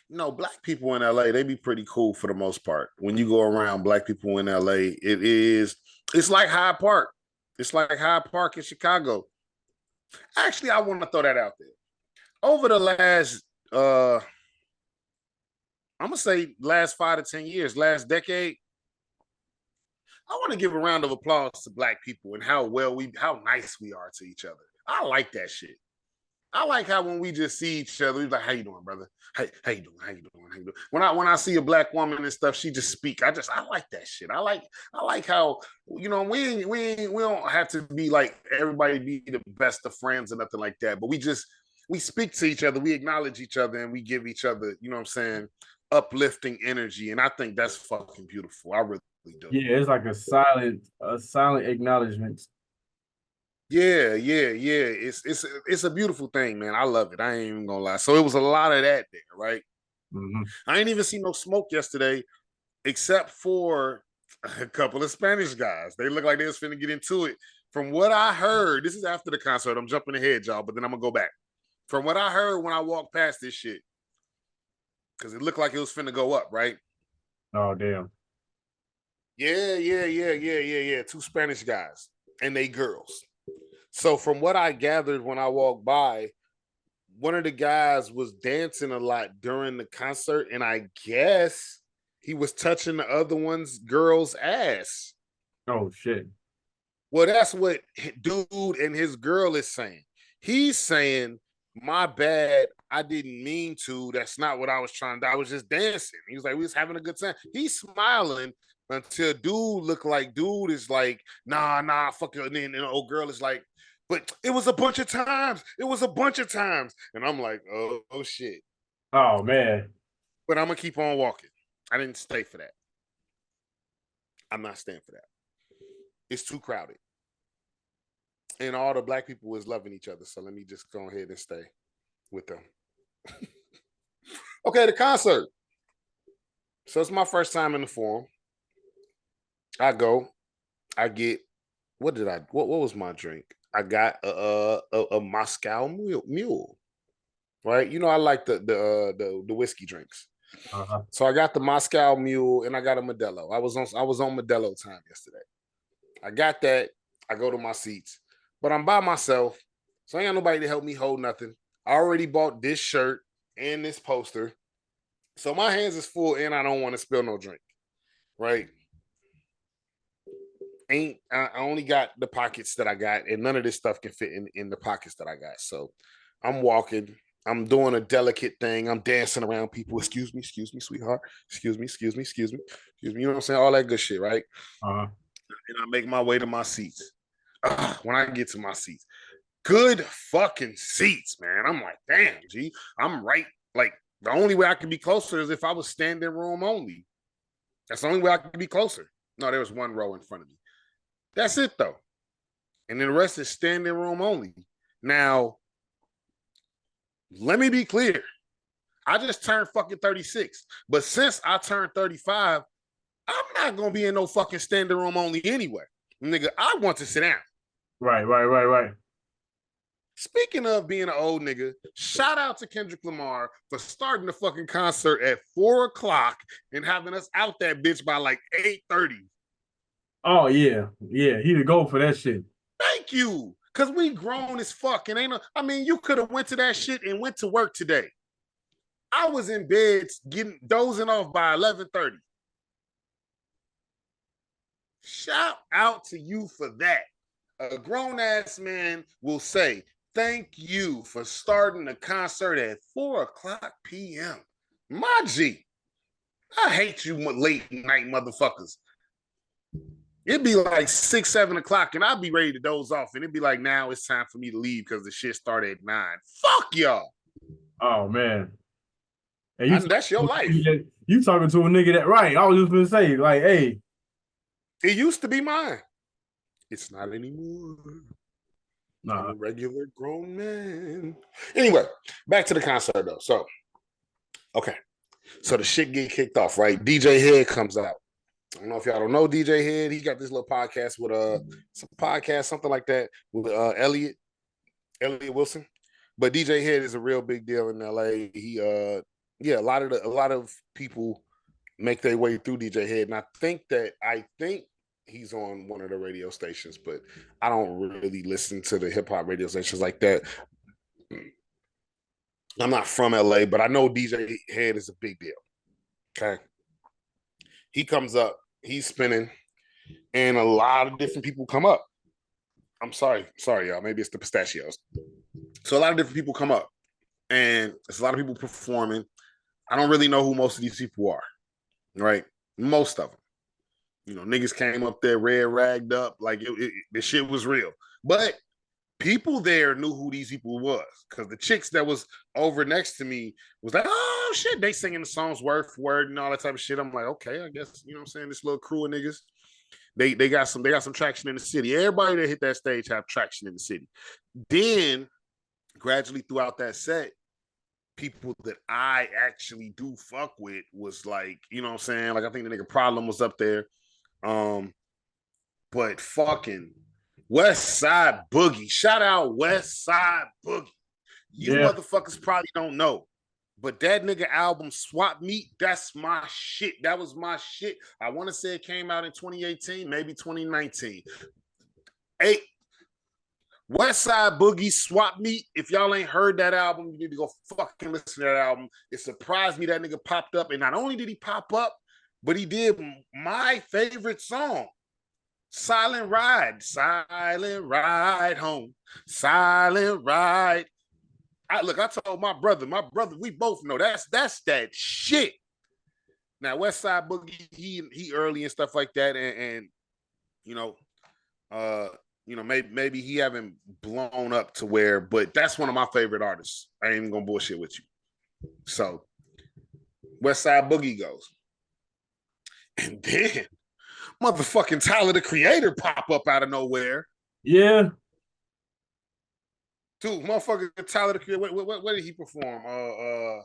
black people in LA, they be pretty cool for the most part. When you go around black people in LA, it's like Hyde Park. It's like Hyde Park in Chicago. Actually, I want to throw that out there. Over the last I'm gonna say last 5 to 10 years, last decade, I want to give a round of applause to black people and how nice we are to each other. I like that shit. I like how when we just see each other, we're like, "How you doing, brother? How you doing? How you doing? How you doing?" When I see a black woman and stuff, she just speak. I like that shit. I like how we don't have to be like everybody be the best of friends or nothing like that. But we speak to each other, we acknowledge each other, and we give each other, you know what I'm saying, uplifting energy. And I think that's fucking beautiful. I really do. Yeah, it's like a silent acknowledgement. Yeah. It's a beautiful thing, man. I love it. I ain't even gonna lie. So it was a lot of that there, right? Mm-hmm. I ain't even see no smoke yesterday, except for a couple of Spanish guys. They look like they was finna get into it. From what I heard, this is after the concert. I'm jumping ahead, y'all, but then I'm gonna go back. From what I heard when I walked past this shit, because it looked like it was finna go up, right? Oh damn. Yeah. Two Spanish guys and they girls. So from what I gathered when I walked by, one of the guys was dancing a lot during the concert, and I guess he was touching the other one's girl's ass. Oh shit. Well, that's what dude and his girl is saying. He's saying, "My bad, I didn't mean to. That's not what I was trying to do. I was just dancing." He was like, "We was having a good time." He's smiling until dude look like dude is like, nah, fuck you. And then the old girl is like, "But it was a bunch of times. It was a bunch of times." And I'm like, oh shit. Oh man. But I'm gonna keep on walking. I didn't stay for that. I'm not staying for that. It's too crowded. And all the black people was loving each other. So let me just go ahead and stay with them. Okay, the concert. So it's my first time in the forum. I go, I get what was my drink? I got a Moscow mule. Right? I like the whiskey drinks. Uh-huh. So I got the Moscow mule and I got a Modelo. I was on Modelo time yesterday. I got that. I go to my seats. But I'm by myself. So I ain't got nobody to help me hold nothing. I already bought this shirt and this poster. So my hands is full and I don't want to spill no drink. Right? I only got the pockets that I got, and none of this stuff can fit in the pockets that I got. So I'm walking. I'm doing a delicate thing. I'm dancing around people. Excuse me, sweetheart. Excuse me. You know what I'm saying? All that good shit, right? Uh-huh. And I make my way to my seats. When I get to my seats, good fucking seats, man. I'm like, damn, G. I'm right. Like, the only way I could be closer is if I was standing room only. That's the only way I could be closer. No, there was one row in front of me. That's it, though. And then the rest is standing room only. Now, let me be clear. I just turned fucking 36. But since I turned 35, I'm not gonna be in no fucking standing room only anyway. Nigga, I want to sit down. Right. Speaking of being an old nigga, shout out to Kendrick Lamar for starting the fucking concert at 4:00 and having us out that bitch by like 8:30. Oh yeah. He the go for that shit. Thank you. Cause we grown as fuck. And you could have went to that shit and went to work today. I was in bed dozing off by 11:30. Shout out to you for that. A grown-ass man will say, thank you for starting the concert at 4:00 p.m. My G, I hate you late night motherfuckers. It'd be like 6, 7 o'clock, and I'd be ready to doze off, and it'd be like, now it's time for me to leave because the shit started at 9. Fuck y'all. Oh man. And that's your life. You talking to a nigga that right? I was just gonna say, like, hey, it used to be mine. It's not anymore. Nah. I'm a regular grown man. Anyway, back to the concert though. So, okay. So the shit get kicked off, right? DJ Head comes out. I don't know if y'all don't know DJ Head. He got this little podcast with something like that with Elliot Wilson. But DJ Head is a real big deal in LA. He a lot of people make their way through DJ Head, and I think he's on one of the radio stations, but I don't really listen to the hip hop radio stations like that. I'm not from LA, but I know DJ Head is a big deal. Okay. He comes up, he's spinning, and a lot of different people come up. I'm sorry, y'all. Maybe it's the pistachios. So a lot of different people come up, and there's a lot of people performing. I don't really know who most of these people are, right? Most of them. You know, niggas came up there red ragged up, like the shit was real. But people there knew who these people was, because the chicks that was over next to me was like, oh shit, they singing the songs word for word and all that type of shit. I'm like, okay, I guess, you know what I'm saying, this little crew of niggas, they got some traction in the city. Everybody that hit that stage have traction in the city. Then gradually throughout that set, people that I actually do fuck with was like, you know what I'm saying, like I think the nigga Problem was up there. But fucking West Side Boogie, shout out West Side Boogie. You motherfuckers probably don't know, but that nigga album Swap Meet, that's my shit. That was my shit. I want to say it came out in 2018, maybe 2019. West Side Boogie Swap Meet. If y'all ain't heard that album, you need to go fucking listen to that album. It surprised me that nigga popped up, and not only did he pop up, but he did my favorite song, Silent Ride Home, Silent Ride. I told my brother, we both know that's that shit. Now, West Side Boogie, he early and stuff like that, and maybe he haven't blown up to where, but that's one of my favorite artists. I ain't even gonna bullshit with you. So, West Side Boogie goes. And then motherfucking Tyler the Creator pop up out of nowhere. Yeah. Dude, motherfucker Tyler the Creator, what did he perform?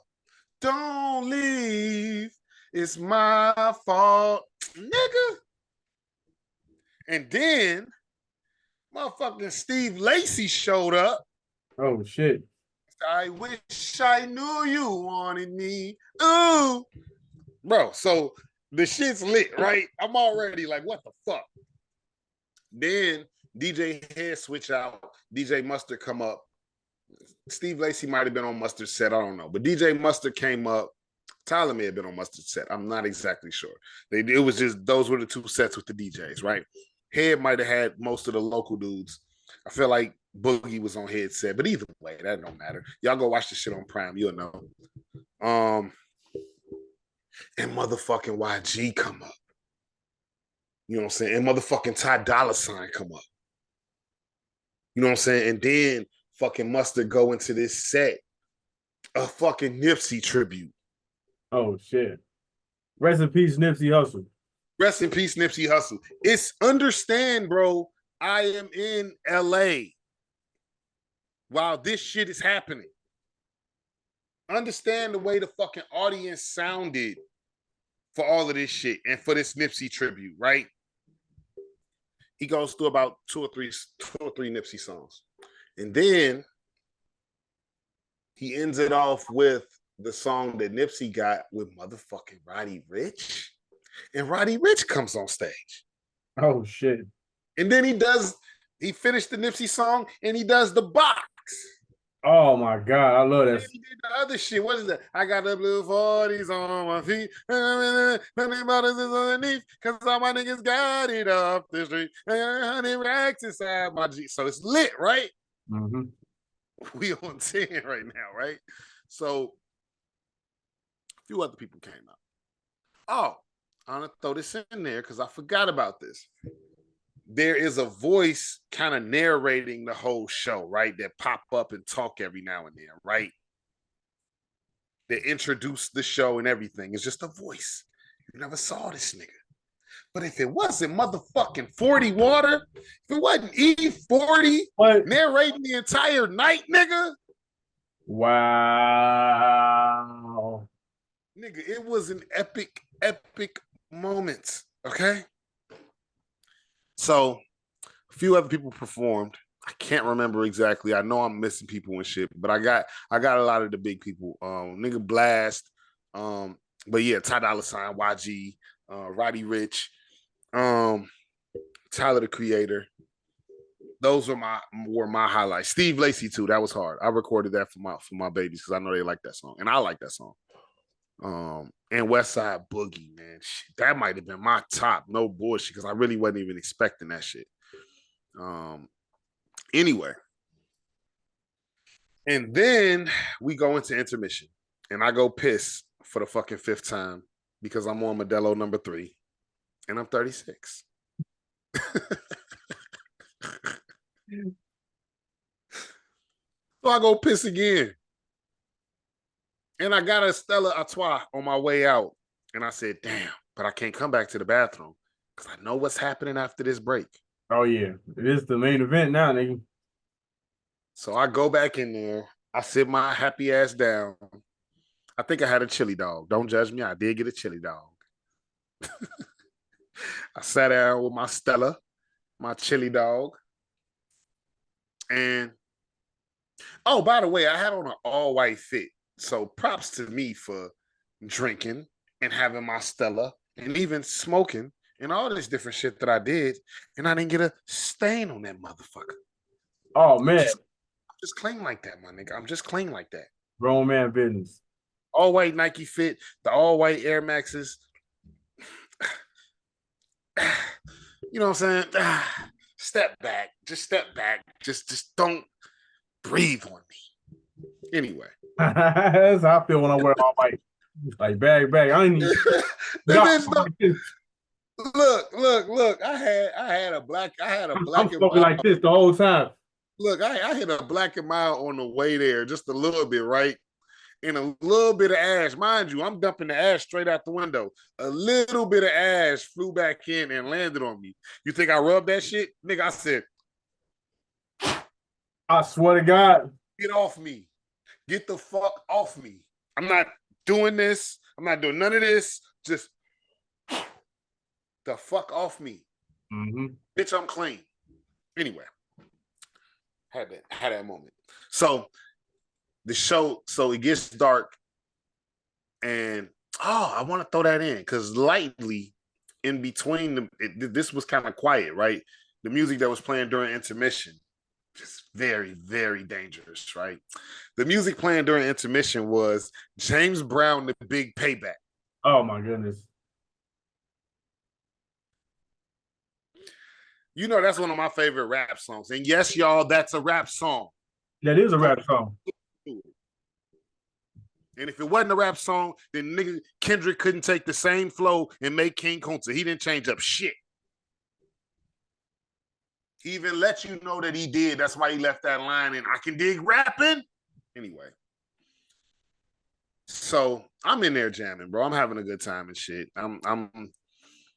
Don't leave, it's my fault, nigga. And then motherfucking Steve Lacy showed up. Oh shit. I wish I knew you wanted me. Ooh. Bro, so the shit's lit, right? I'm already like, what the fuck? Then DJ Head switch out. DJ Mustard come up. Steve Lacy might have been on Mustard's set. I don't know. But DJ Mustard came up. Tyler may have been on Mustard's set. I'm not exactly sure. It was just, those were the two sets with the DJs, right? Head might have had most of the local dudes. I feel like Boogie was on Head set. But either way, that don't matter. Y'all go watch the shit on Prime. You'll know. And motherfucking YG come up. You know what I'm saying? And motherfucking Ty Dolla $ign come up. You know what I'm saying? And then fucking Mustard go into this set, a fucking Nipsey tribute. Oh shit. Rest in peace, Nipsey Hussle. Rest in peace, Nipsey Hussle. It's, understand, bro, I am in LA while this shit is happening. understand the way the fucking audience sounded for all of this shit and for this Nipsey tribute, right? He goes through about two or three Nipsey songs. And then he ends it off with the song that Nipsey got with motherfucking Roddy Ricch. And Roddy Ricch comes on stage. Oh shit. And then he finished the Nipsey song and he does the box. Oh my God, I love that. He did the other shit. What is that? I got the blue 40s on my feet. Nothing about us is underneath. Cause all my niggas got it off the street. 100 racks inside my G. So it's lit, right? Mm-hmm. We on 10 right now, right? So a few other people came out. Oh, I'm gonna throw this in there because I forgot about this. There is a voice kind of narrating the whole show, right? That pop up and talk every now and then, right? That introduce the show and everything. It's just a voice. You never saw this nigga. But if it wasn't motherfucking 40 Water, if it wasn't E40 narrating the entire night, nigga. Wow. Nigga, it was an epic moment. Okay. So a few other people performed. I can't remember exactly. I know I'm missing people and shit, but I got a lot of the big people. Nigga Blast. But yeah, Ty Dolla $ign, YG, Roddy Ricch, Tyler the Creator. Those were my highlights. Steve Lacy too. That was hard. I recorded that for my babies because I know they like that song, and I like that song. And Westside Boogie, man, shit, that might have been my top. No bullshit, because I really wasn't even expecting that shit. Anyway, and then we go into intermission, and I go piss for the fucking 5th time because I'm on Modelo number 3, and I'm 36. So I go piss again. And I got a Stella Artois on my way out. And I said, damn, but I can't come back to the bathroom because I know what's happening after this break. Oh, yeah. It is the main event now, nigga. So I go back in there. I sit my happy ass down. I think I had a chili dog. Don't judge me. I did get a chili dog. I sat down with my Stella, my chili dog. And, oh, by the way, I had on an all-white fit. So props to me for drinking and having my Stella and even smoking and all this different shit that I did. And I didn't get a stain on that motherfucker. Oh, man. I'm just clean like that, my nigga. I'm just clean like that. Grown man business. All white Nike fit, the all white Air Maxes. You know what I'm saying? Step back. Just step back. Just don't breathe on me. Anyway. That's how I feel when I wear all white. Like bag. I ain't even. Look. I had a black. I'm smoking like this the whole time. Look, I hit a black and mild on the way there, just a little bit, right? And a little bit of ash. Mind you, I'm dumping the ash straight out the window. A little bit of ash flew back in and landed on me. You think I rubbed that shit? Nigga, I said, I swear to God. Get off me. Get the fuck off me. I'm not doing this. I'm not doing none of this. Just the fuck off me. Mm-hmm. Bitch, I'm clean. Anyway, had that moment. So the show, so it gets dark, and I want to throw that in because lightly in between this was kind of quiet, right? The music that was playing during intermission, just very, very dangerous, right? The music playing during intermission was James Brown, The Big Payback. Oh my goodness. You know, that's one of my favorite rap songs. And yes, y'all, that's a rap song. That is a rap song. And if it wasn't a rap song, then nigga Kendrick couldn't take the same flow and make King Kunta. He didn't change up shit. He even let you know that he did. That's why he left that line in, I can dig rapping. Anyway. So I'm in there jamming, bro. I'm having a good time and shit. I'm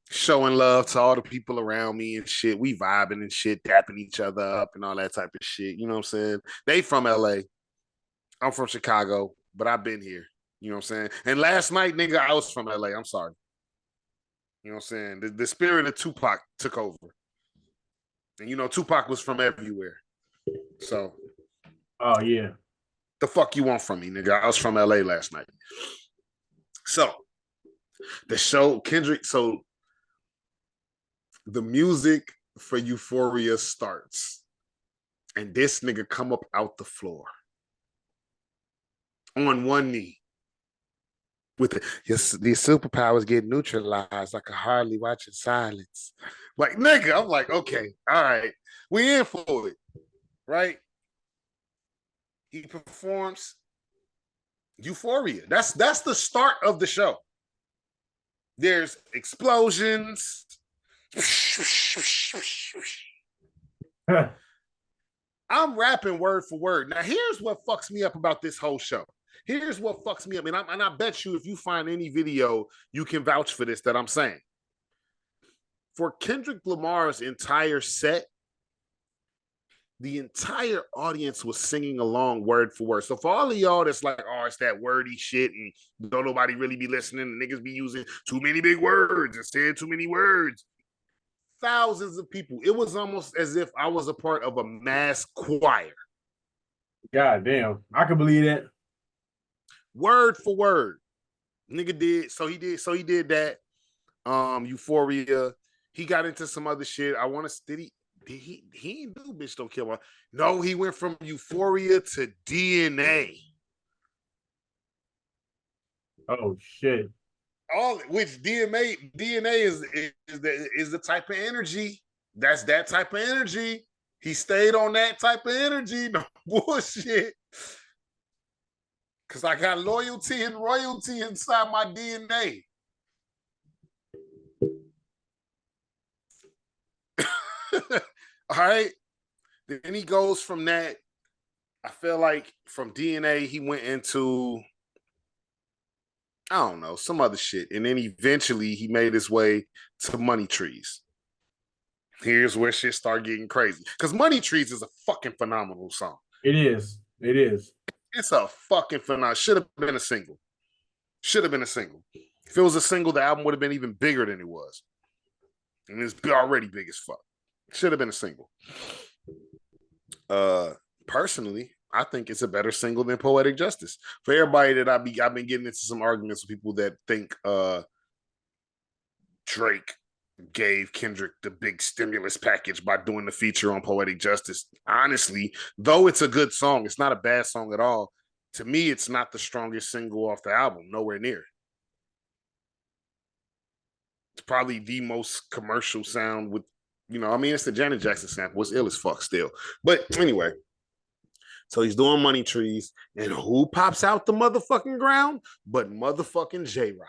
showing love to all the people around me and shit. We vibing and shit, dapping each other up and all that type of shit. You know what I'm saying? They from LA. I'm from Chicago. but I've been here. You know what I'm saying? And last night, nigga, I was from LA. I'm sorry. You know what I'm saying? The spirit of Tupac took over. And you know, Tupac was from everywhere. So. Oh, yeah. The fuck you want from me, nigga? I was from LA last night. So, the show, Kendrick, so the music for Euphoria starts. And this nigga come up out the floor on one knee with these superpowers get neutralized. I could hardly watch in silence. Like, nigga, I'm like, okay, all right, we in for it, right? He performs Euphoria. That's the start of the show. There's explosions. I'm rapping word for word. Now, here's what fucks me up about this whole show. Here's what fucks me up. And I bet you if you find any video, you can vouch for this that I'm saying. For Kendrick Lamar's entire set, the entire audience was singing along word for word. So for all of y'all that's like, oh, it's that wordy shit and don't nobody really be listening, and niggas be using too many big words and saying too many words. Thousands of people. It was almost as if I was a part of a mass choir. God damn. I can believe that. Word for word. Nigga did. So he did that. Euphoria. He got into some other shit. I want to he ain't do Bitch Don't Kill Me. No, he went from Euphoria to DNA. Oh shit. All which DNA is the type of energy. That's that type of energy. He stayed on that type of energy. No bullshit. Cause I got loyalty and royalty inside my DNA. All right. Then he goes from that. I feel like from DNA, he went into, I don't know, some other shit. And then eventually he made his way to Money Trees. Here's where shit started getting crazy. Because Money Trees is a fucking phenomenal song. It is. It is. It's a fucking phenomenal. Should have been a single. Should have been a single. If it was a single, the album would have been even bigger than it was. And it's already big as fuck. Should have been a single. Personally, I think it's a better single than Poetic Justice. For everybody that I've been getting into some arguments with people that think Drake gave Kendrick the big stimulus package by doing the feature on Poetic Justice. Honestly, though it's a good song, it's not a bad song at all. To me, it's not the strongest single off the album, nowhere near. It's probably the most commercial sound with, it's the Janet Jackson sample. It's ill as fuck still. But anyway, so he's doing Money Trees, and who pops out the motherfucking ground but motherfucking J-Rock.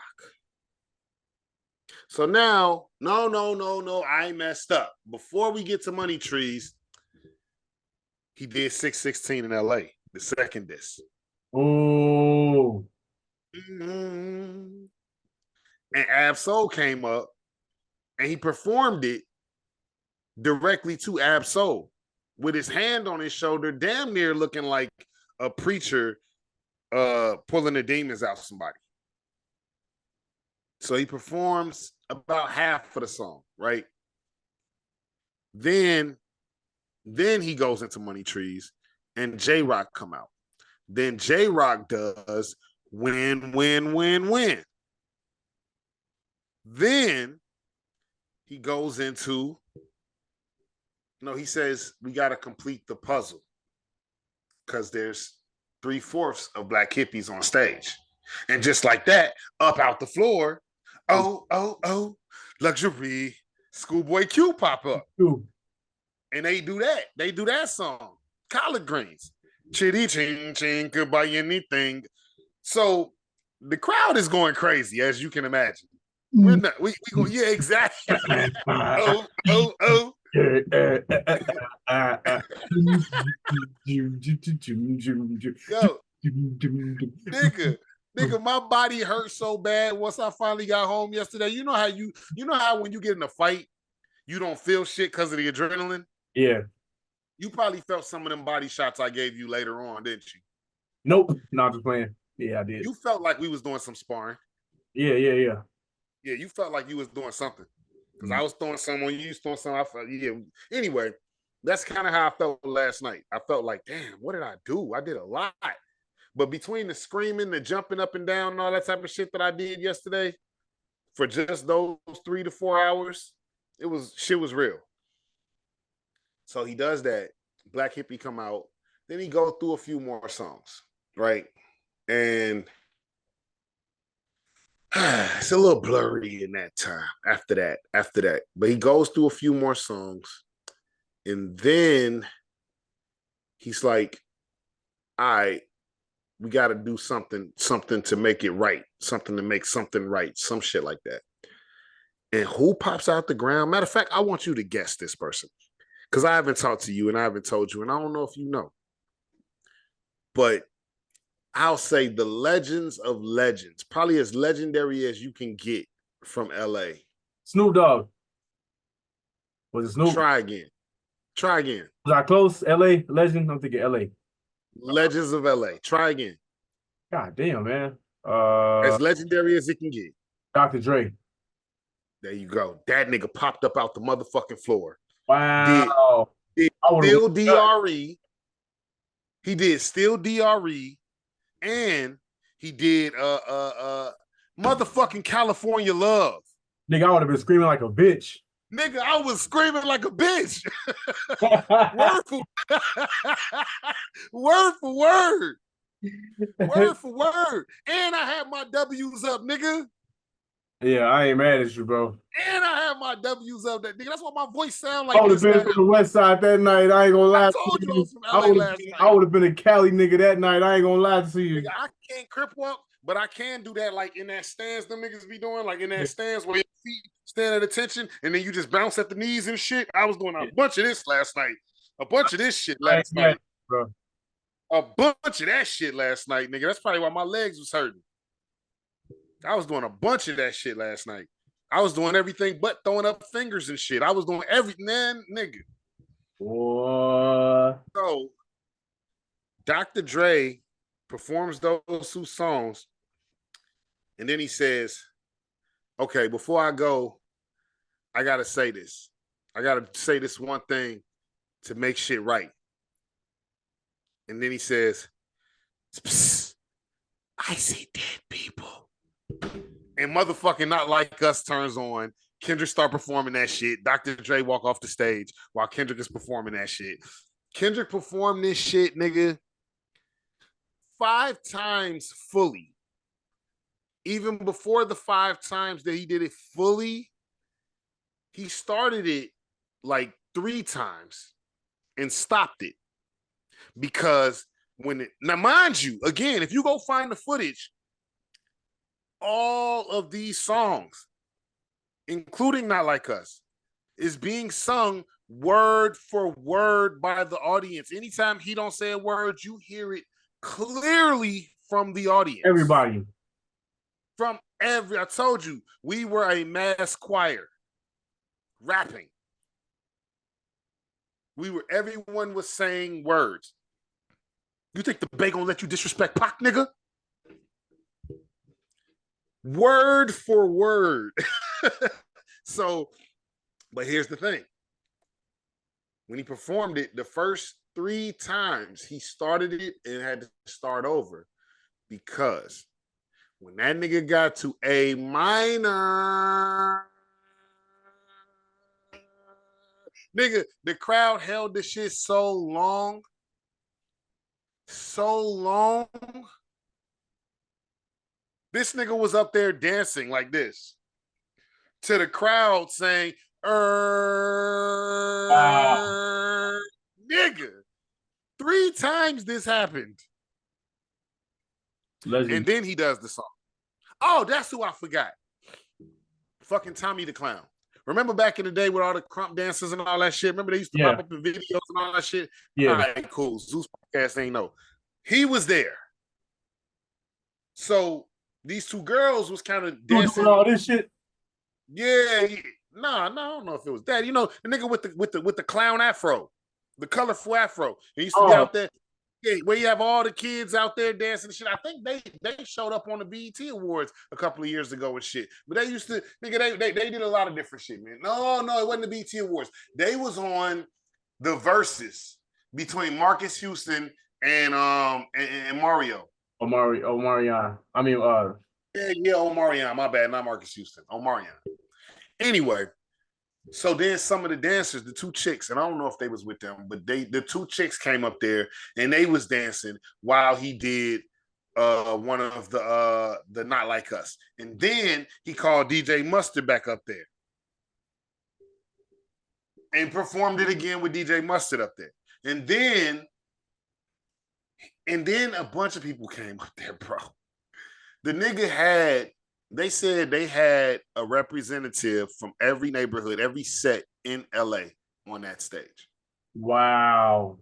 So now, no, I messed up. Before we get to Money Trees, he did 616 in LA, the second disc. Oh. Mm-hmm. And Ab-Soul came up and he performed it directly to Ab-Soul with his hand on his shoulder, damn near looking like a preacher pulling the demons out of somebody. So he performs about half of the song, right? Then he goes into Money Trees and J-Rock come out. Then J-Rock does Win, Win, Win, Win. Then he goes into, he says, we got to complete the puzzle because there's 3/4 of black hippies on stage. And just like that, up out the floor, oh, luxury, Schoolboy Q pop up. Ooh. And they do that. They do that song, Collard Greens. Chitty ching ching, could buy anything. So the crowd is going crazy, as you can imagine. We're not, we go, yeah, exactly. oh. Yo, nigga, my body hurt so bad once I finally got home yesterday. You know how when you get in a fight, you don't feel shit because of the adrenaline? Yeah. You probably felt some of them body shots I gave you later on, didn't you? Nope, not just playing. Yeah, I did. You felt like we was doing some sparring. Yeah. Yeah, you felt like you was doing something. Because I Mm. was throwing some on you, was throwing some. I felt, yeah. Anyway, that's kind of how I felt last night. I felt like, damn, what did I do? I did a lot. But between the screaming, the jumping up and down, and all that type of shit that I did yesterday, for just those 3 to 4 hours, shit was real. So he does that. Black Hippie come out. Then he go through a few more songs, right? And it's a little blurry in that time after that. But he goes through a few more songs. And then he's like, all right, we got to do something to make it right, something to make something right, some shit like that. And who pops out the ground? Matter of fact, I want you to guess this person because I haven't talked to you and I haven't told you, and I don't know if you know. But I'll say the legends of legends, probably as legendary as you can get from LA. Snoop Dogg. Was it Snoop? Try again. Was I close? LA legend? I'm thinking LA. Legends of LA. Try again. God damn, man. As legendary as it can get. Dr. Dre. There you go. That nigga popped up out the motherfucking floor. Wow. Did Still DRE. He did Still DRE. And he did motherfucking California Love. Nigga, I would have been screaming like a bitch. Nigga, I was screaming like a bitch. Word for word. Word for word. And I had my W's up, nigga. Yeah, I ain't mad at you, bro. And I had my W's up, that nigga. That's why my voice sound like I would have been from the West Side that night. I ain't gonna lie. I told you I was from LA last night. I would have been a Cali nigga that night. I ain't gonna lie to you. Nigga, I can't crip walk, but I can do that like in that stance them niggas be doing, like in that stance where your feet stand at attention and then you just bounce at the knees and shit. I was doing a bunch of this last night. A bunch of this shit last night. Bro. A bunch of that shit last night, nigga. That's probably why my legs was hurting. I was doing a bunch of that shit last night. I was doing everything but throwing up fingers and shit. I was doing everything, nigga. What? So, Dr. Dre performs those two songs, and then he says, okay, before I go, I got to say this. I got to say this one thing to make shit right. And then he says, I see dead people. And motherfucking Not Like Us turns on. Kendrick start performing that shit. Dr. Dre walk off the stage while Kendrick is performing that shit. Kendrick performed this shit, nigga, 5 times fully. Even before the 5 times that he did it fully, he started it like 3 times and stopped it. Because now mind you, again, if you go find the footage, all of these songs, including Not Like Us, is being sung word for word by the audience. Anytime he don't say a word, you hear it clearly from the audience. Everybody. I told you, we were a mass choir rapping. Everyone was saying words. You think the Bay gonna let you disrespect Pac, nigga? Word for word. So, but here's the thing. When he performed it, the first 3 times he started it and had to start over because when that nigga got to A minor, nigga, the crowd held the shit so long. This nigga was up there dancing like this to the crowd saying, nigga. 3 times this happened. Legend. And then he does the song. Oh, that's who I forgot. Fucking Tommy the Clown. Remember back in the day with all the crump dances and all that shit? Remember they used to pop up in videos and all that shit? Yeah. All right, cool. Zeus podcast ain't know. He was there. So these 2 girls was kind of dancing. All this shit. Yeah. No, I don't know if it was that. You know, the nigga with the clown afro, the colorful afro. He used to be out there. where you have all the kids out there dancing and shit. I think they showed up on the BET Awards a couple of years ago and shit. But they used to, nigga, they did a lot of different shit, man. No, it wasn't the BET Awards. They was on the verses between Marcus Houston and Mario. Omarion. I mean, yeah, Omarion. My bad, not Marcus Houston. Omarion. Anyway, so then some of the dancers, the two chicks, and I don't know if they was with them, but the two chicks came up there and they was dancing while he did one of the Not Like Us. And then he called DJ Mustard back up there and performed it again with DJ Mustard up there. And then a bunch of people came up there, bro. The nigga they said they had a representative from every neighborhood, every set in LA on that stage. Wow.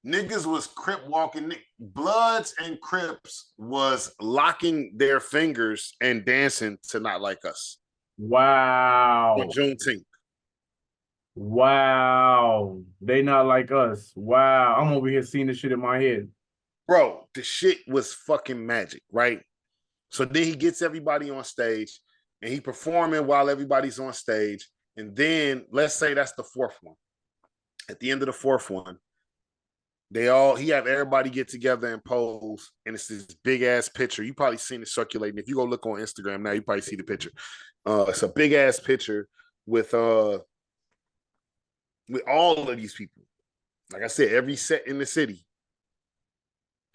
Niggas was Crip walking. Bloods and Crips was locking their fingers and dancing to Not Like Us. Wow. On Juneteenth. Wow. They Not Like Us. Wow. I'm over here seeing this shit in my head. Bro, the shit was fucking magic, right? So then he gets everybody on stage and he performing while everybody's on stage. And then let's say that's the fourth one. At the end of the fourth one, he have everybody get together and pose, and it's this big ass picture. You probably seen it circulating. If you go look on Instagram now, you probably see the picture. It's a big ass picture with all of these people. Like I said, every set in the city.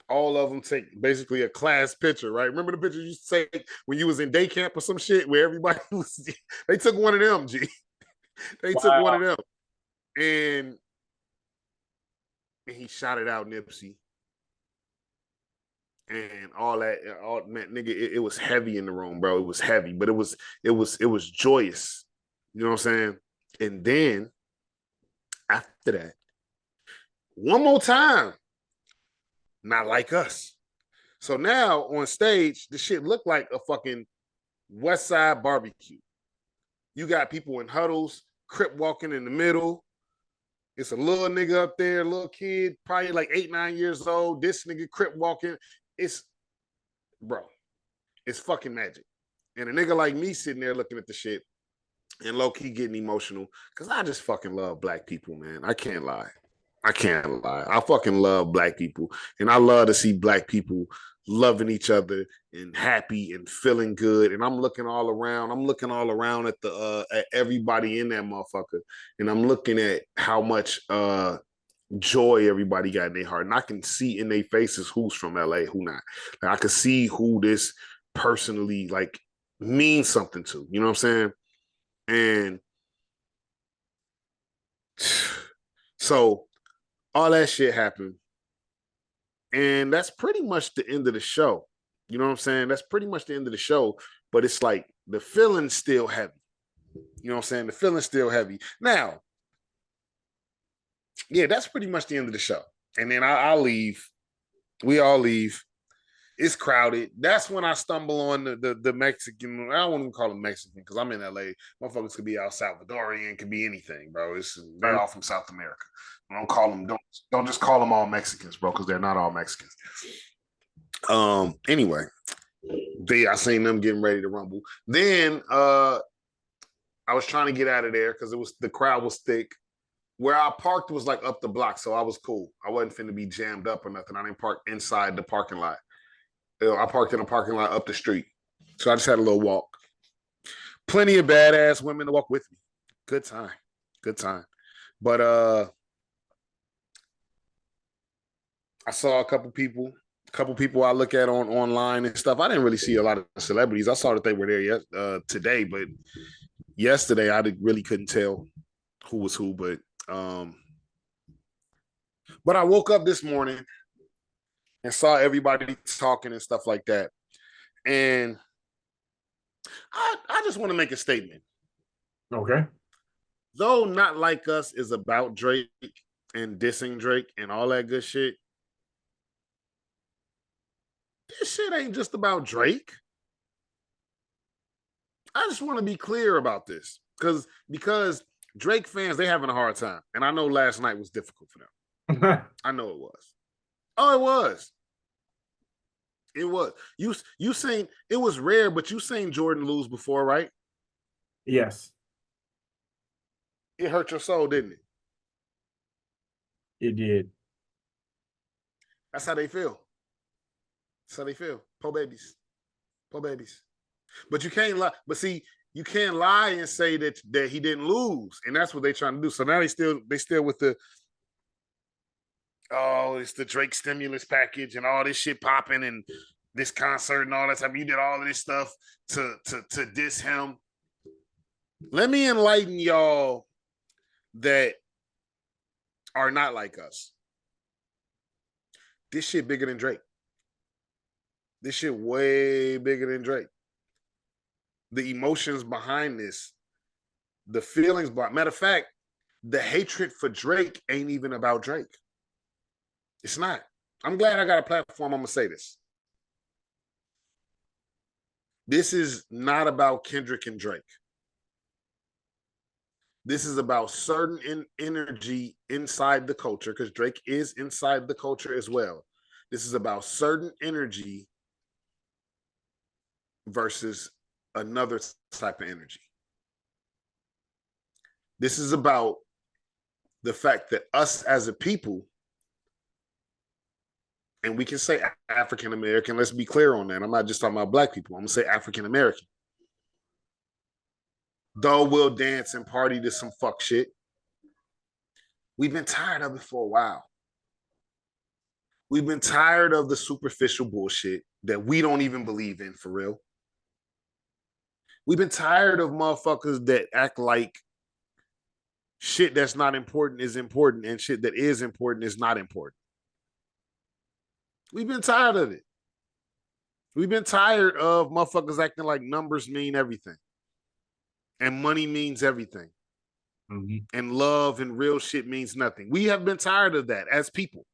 All of them take basically a class picture, right? Remember the pictures you used to take when you was in day camp or some shit where everybody was, they took one of them, G. They took one of them. And he shouted out Nipsey. And all that, man, nigga, it was heavy in the room, bro. It was heavy, but it was joyous. You know what I'm saying? And then after that, one more time. Not Like Us. So now on stage, the shit looked like a fucking West Side barbecue. You got people in huddles, Crip walking in the middle. It's a little nigga up there, little kid, probably like 8, 9 years old. This nigga Crip walking. It's fucking magic. And a nigga like me sitting there looking at the shit and low-key getting emotional because I just fucking love black people, man. I can't lie. I fucking love black people. And I love to see black people loving each other and happy and feeling good. And I'm looking all around. At at everybody in that motherfucker. And I'm looking at how much joy everybody got in their heart. And I can see in their faces who's from LA, who not. Like, I can see who this personally like means something to. You know what I'm saying? And so all that shit happened. And that's pretty much the end of the show. You know what I'm saying? That's pretty much the end of the show. But it's like the feeling's still heavy. You know what I'm saying? The feeling's still heavy. Now, yeah, that's pretty much the end of the show. And then I'll leave. We all leave. It's crowded. That's when I stumble on the Mexican. I don't want to call them Mexican because I'm in LA. Motherfuckers could be out Salvadorian, could be anything, bro. They're all from South America. Don't call them. Don't just call them all Mexicans, bro, because they're not all Mexicans. Anyway, I seen them getting ready to rumble. Then I was trying to get out of there because the crowd was thick. Where I parked was like up the block, so I was cool. I wasn't finna be jammed up or nothing. I didn't park inside the parking lot. I parked in a parking lot up the street. So I just had a little walk. Plenty of badass women to walk with me. Good time. But I saw a couple people I look at online and stuff. I didn't really see a lot of celebrities. I saw that they were there today, but yesterday I really couldn't tell who was who. But I woke up this morning and saw everybody talking and stuff like that. And I just want to make a statement. Okay. Though Not Like Us is about Drake and dissing Drake and all that good shit, this shit ain't just about Drake. I just want to be clear about this because Drake fans, they having a hard time. And I know last night was difficult for them. I know it was. Oh, it was. It was. You seen it was rare, but you seen Jordan lose before, right? Yes, It hurt your soul, didn't it? it did. That's how they feel. That's how they feel. Po babies. Po babies. But you can't lie. But see, you can't lie and say that he didn't lose. And that's what they're trying to do. So now they still with the it's the Drake stimulus package and all this shit popping and this concert and all that stuff. You did all of this stuff to diss him. Let me enlighten y'all that are not like us. This shit bigger than Drake. This shit way bigger than Drake. The emotions behind this, the feelings behind. Matter of fact, the hatred for Drake ain't even about Drake. It's not. I'm glad I got a platform. I'm gonna say this. This is not about Kendrick and Drake. This is about certain energy inside the culture, because Drake is inside the culture as well. This is about certain energy versus another type of energy. This is about the fact that us as a people, and we can say African American, let's be clear on that. I'm not just talking about black people. I'm gonna say African American. Though we'll dance and party to some fuck shit, we've been tired of it for a while. We've been tired of the superficial bullshit that we don't even believe in for real. We've been tired of motherfuckers that act like shit that's not important is important and shit that is important is not important. We've been tired of it. We've been tired of motherfuckers acting like numbers mean everything and money means everything. Mm-hmm. And love and real shit means nothing. We have been tired of that as people.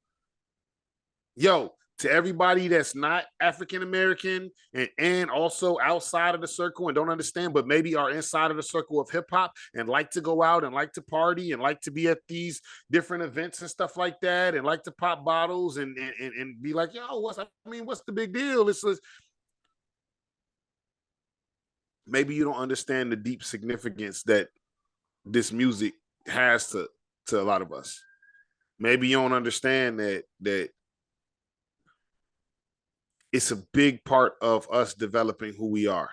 Yo, to everybody that's not African American and also outside of the circle and don't understand, but maybe are inside of the circle of hip hop and like to go out and like to party and like to be at these different events and stuff like that and like to pop bottles and be like, yo, what's the big deal? It's maybe you don't understand the deep significance that this music has to a lot of us. Maybe you don't understand that it's a big part of us developing who we are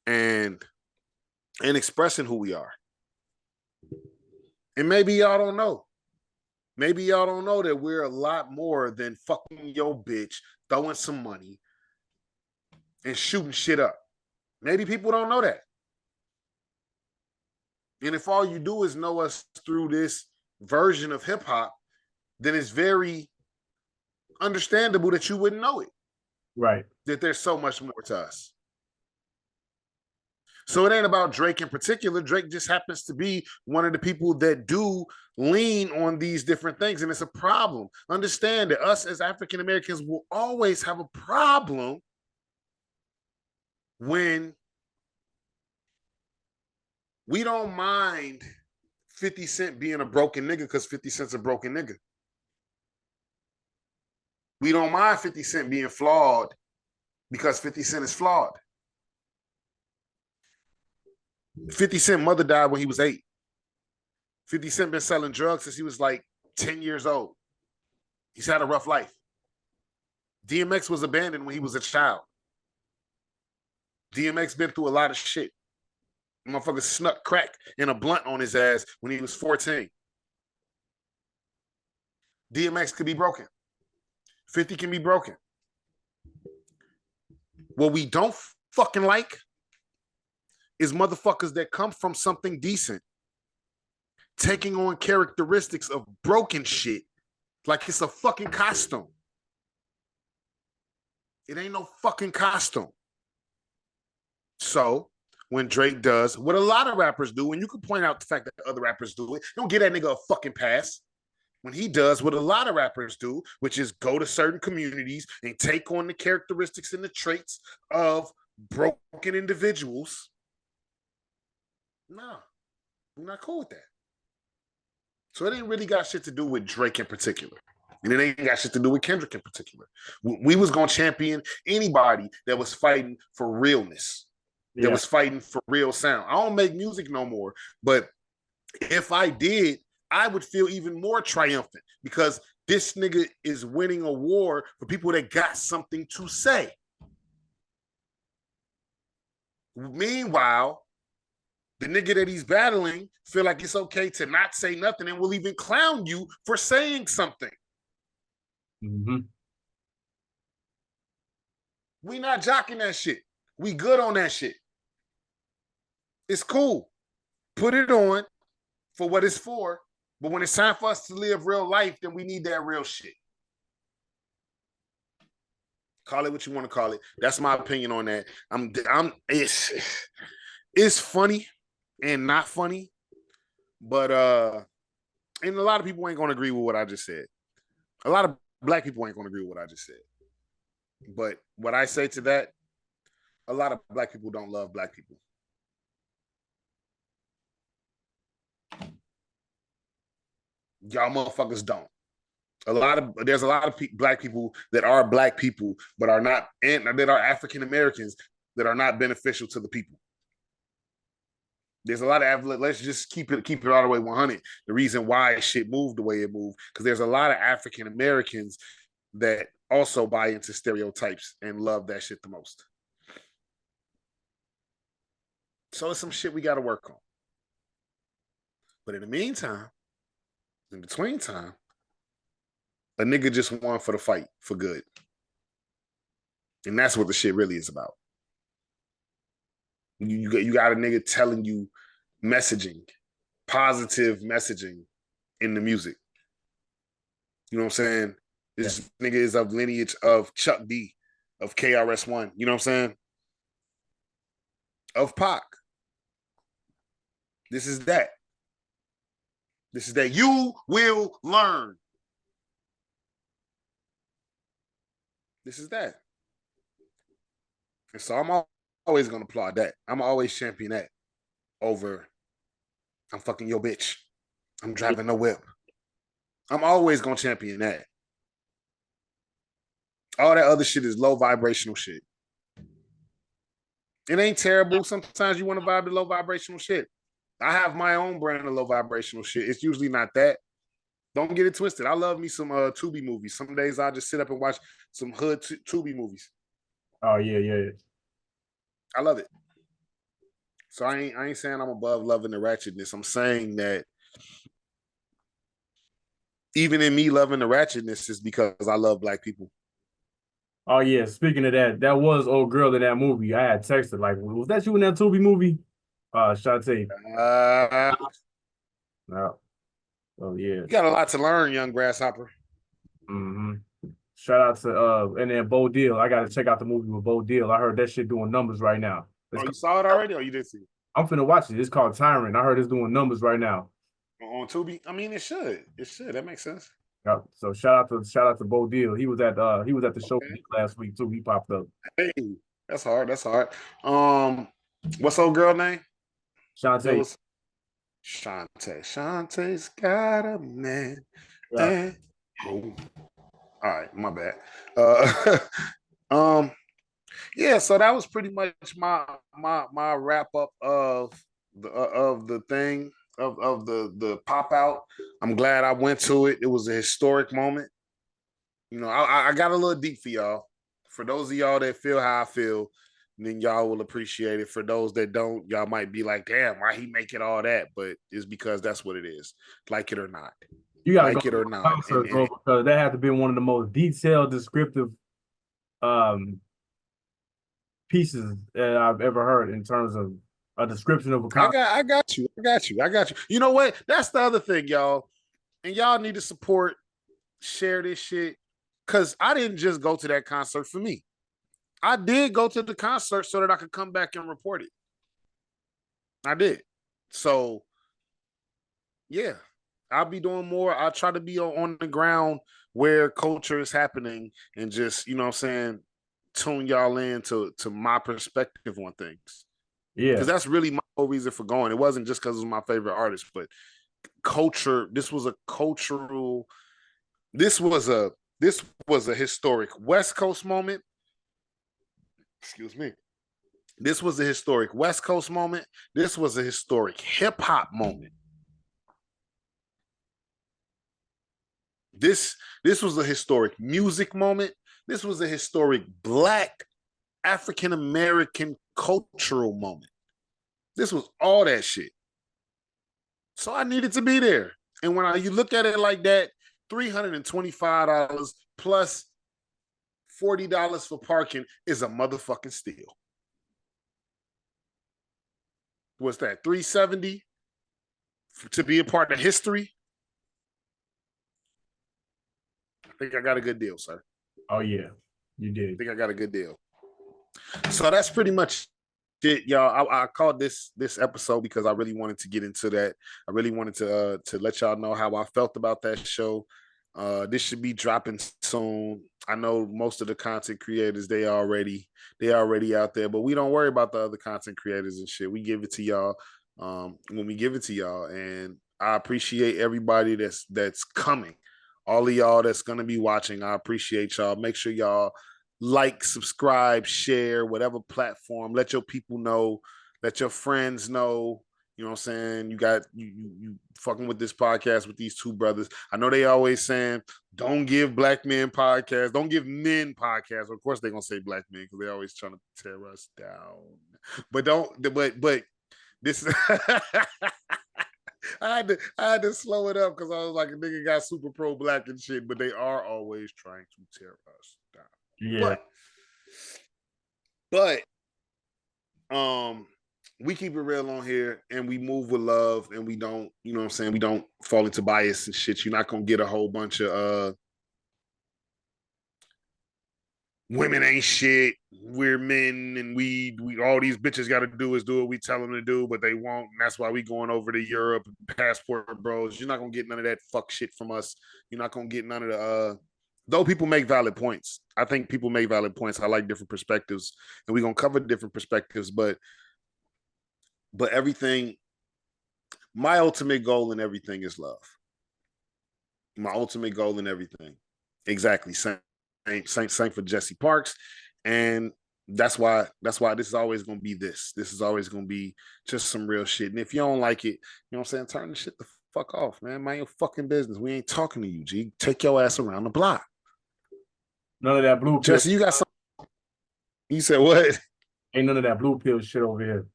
and expressing who we are. And maybe y'all don't know. Maybe y'all don't know that we're a lot more than fucking your bitch, throwing some money, and shooting shit up. Maybe people don't know that. And if all you do is know us through this version of hip hop, then it's very understandable that you wouldn't know it. Right. That there's so much more to us. So it ain't about Drake in particular. Drake just happens to be one of the people that do lean on these different things. And it's a problem. Understand that us as African Americans will always have a problem when we don't mind 50 Cent being a broken nigga because 50 Cent's a broken nigga. We don't mind 50 Cent being flawed because 50 Cent is flawed. 50 Cent mother died when he was 8. 50 Cent been selling drugs since he was like 10 years old. He's had a rough life. DMX was abandoned when he was a child. DMX been through a lot of shit. Motherfucker snuck crack in a blunt on his ass when he was 14. DMX could be broken. 50 can be broken. What we don't fucking like is motherfuckers that come from something decent taking on characteristics of broken shit like it's a fucking costume. It ain't no fucking costume. So when Drake does what a lot of rappers do, and you can point out the fact that other rappers do it, don't give that nigga a fucking pass. When he does what a lot of rappers do, which is go to certain communities and take on the characteristics and the traits of broken individuals. No, I'm not cool with that. So it ain't really got shit to do with Drake in particular. And it ain't got shit to do with Kendrick in particular. We was going to champion anybody that was fighting for realness, that was fighting for real sound. I don't make music no more, but if I did, I would feel even more triumphant because this nigga is winning a war for people that got something to say. Meanwhile, the nigga that he's battling feel like it's okay to not say nothing and will even clown you for saying something. Mm-hmm. We not jocking that shit. We good on that shit. It's cool. Put it on for what it's for. But when it's time for us to live real life, then we need that real shit. Call it what you want to call it. That's my opinion on that. It's funny and not funny, but and a lot of people ain't gonna agree with what I just said. A lot of black people ain't gonna agree with what I just said. But what I say to that, a lot of black people don't love black people. Y'all motherfuckers don't. There's a lot of black people that are black people, but are not, and that are African Americans that are not beneficial to the people. There's a lot of, let's just keep it all the way 100. The reason why shit moved the way it moved, because there's a lot of African Americans that also buy into stereotypes and love that shit the most. So it's some shit we got to work on. But in the meantime, in between time, a nigga just won for the fight for good. And that's what the shit really is about. You got a nigga telling you messaging, positive messaging in the music. You know what I'm saying? This nigga is of lineage of Chuck D, of KRS-One. You know what I'm saying? Of Pac. This is that. This is that. You will learn. This is that. And so I'm always going to applaud that. I'm always champion that over I'm fucking your bitch. I'm driving a whip. I'm always going to champion that. All that other shit is low vibrational shit. It ain't terrible. Sometimes you want to vibe to low vibrational shit. I have my own brand of low vibrational shit. It's usually not that. Don't get it twisted. I love me some Tubi movies. Some days I'll just sit up and watch some hood Tubi movies. Oh, yeah. I love it. So I ain't saying I'm above loving the ratchetness. I'm saying that even in me loving the ratchetness is because I love black people. Oh, yeah. Speaking of that, that was old girl in that movie. I had texted, like, was that you in that Tubi movie? Shantae. No. Oh, yeah. You got a lot to learn, young grasshopper. Mm-hmm. Shout out to and then Bo Deal. I gotta check out the movie with Bo Deal. I heard that shit doing numbers right now. You saw it already, or you didn't see it? I'm finna watch it. It's called Tyrant. I heard it's doing numbers right now. On Tubi? I mean, it should. It should. That makes sense. Yeah. So shout out to Bo Deal. He was at the show last week too. He popped up. Hey, that's hard. That's hard. What's old girl name? Shantae. Shantae's got a man. Yeah. All right, my bad. Yeah, so that was pretty much my wrap up of the thing of the pop out. I'm glad I went to it. It was a historic moment. You know, I got a little deep for y'all. For those of y'all that feel how I feel, then y'all will appreciate it. For those that don't, y'all might be like, damn, why he make it all that? But it's because that's what it is, like it or not. You gotta like go it or not. Because that had to be one of the most detailed, descriptive pieces that I've ever heard in terms of a description of a concert. I got you. You know what? That's the other thing, y'all. And y'all need to support, share this shit. Because I didn't just go to that concert for me. I did go to the concert so that I could come back and report it. I did. So, yeah, I'll be doing more. I'll try to be on the ground where culture is happening and just, you know what I'm saying, tune y'all in to my perspective on things. Yeah. Because that's really my whole reason for going. It wasn't just because it was my favorite artist, but culture. This was a cultural. This was a historic West Coast moment. Excuse me. This was a historic West Coast moment. This was a historic hip hop moment. This was a historic music moment. This was a historic Black African American cultural moment. This was all that shit. So I needed to be there. And when you look at it like that, $325 plus $40 for parking is a motherfucking steal. What's that? $370 to be a part of history? I think I got a good deal, sir. Oh yeah, you did. I think I got a good deal. So that's pretty much it, y'all. I called this episode because I really wanted to get into that. I really wanted to let y'all know how I felt about that show. This should be dropping soon. I know most of the content creators, they already out there, but we don't worry about the other content creators and shit. We give it to y'all when we give it to y'all, and I appreciate everybody that's coming. All of y'all that's gonna be watching, I appreciate y'all. Make sure y'all like, subscribe, share, whatever platform. Let your people know. Let your friends know. You know what I'm saying? You fucking with this podcast with these two brothers. I know they always saying, don't give black men podcasts, don't give men podcasts. Of course they're gonna say black men because they're always trying to tear us down. But this I had to slow it up because I was like, a nigga got super pro black and shit, but they are always trying to tear us down. Yeah. But we keep it real on here and we move with love and we don't, you know what I'm saying? We don't fall into bias and shit. You're not gonna get a whole bunch of women ain't shit. We're men and we all these bitches gotta do is do what we tell them to do, but they won't. And that's why we going over to Europe, passport bros. You're not gonna get none of that fuck shit from us. You're not gonna get none of the though people make valid points. I think people make valid points. I like different perspectives, and we're gonna cover different perspectives, but everything, my ultimate goal in everything is love. My ultimate goal in everything. Exactly. Same for Jesse Parks. And that's why this is always gonna be this. This is always gonna be just some real shit. And if you don't like it, you know what I'm saying, turn the shit the fuck off, man. Mind your fucking business. We ain't talking to you, G. Take your ass around the block. None of that blue pill. Jesse, you got something? You said what? Ain't none of that blue pill shit over here.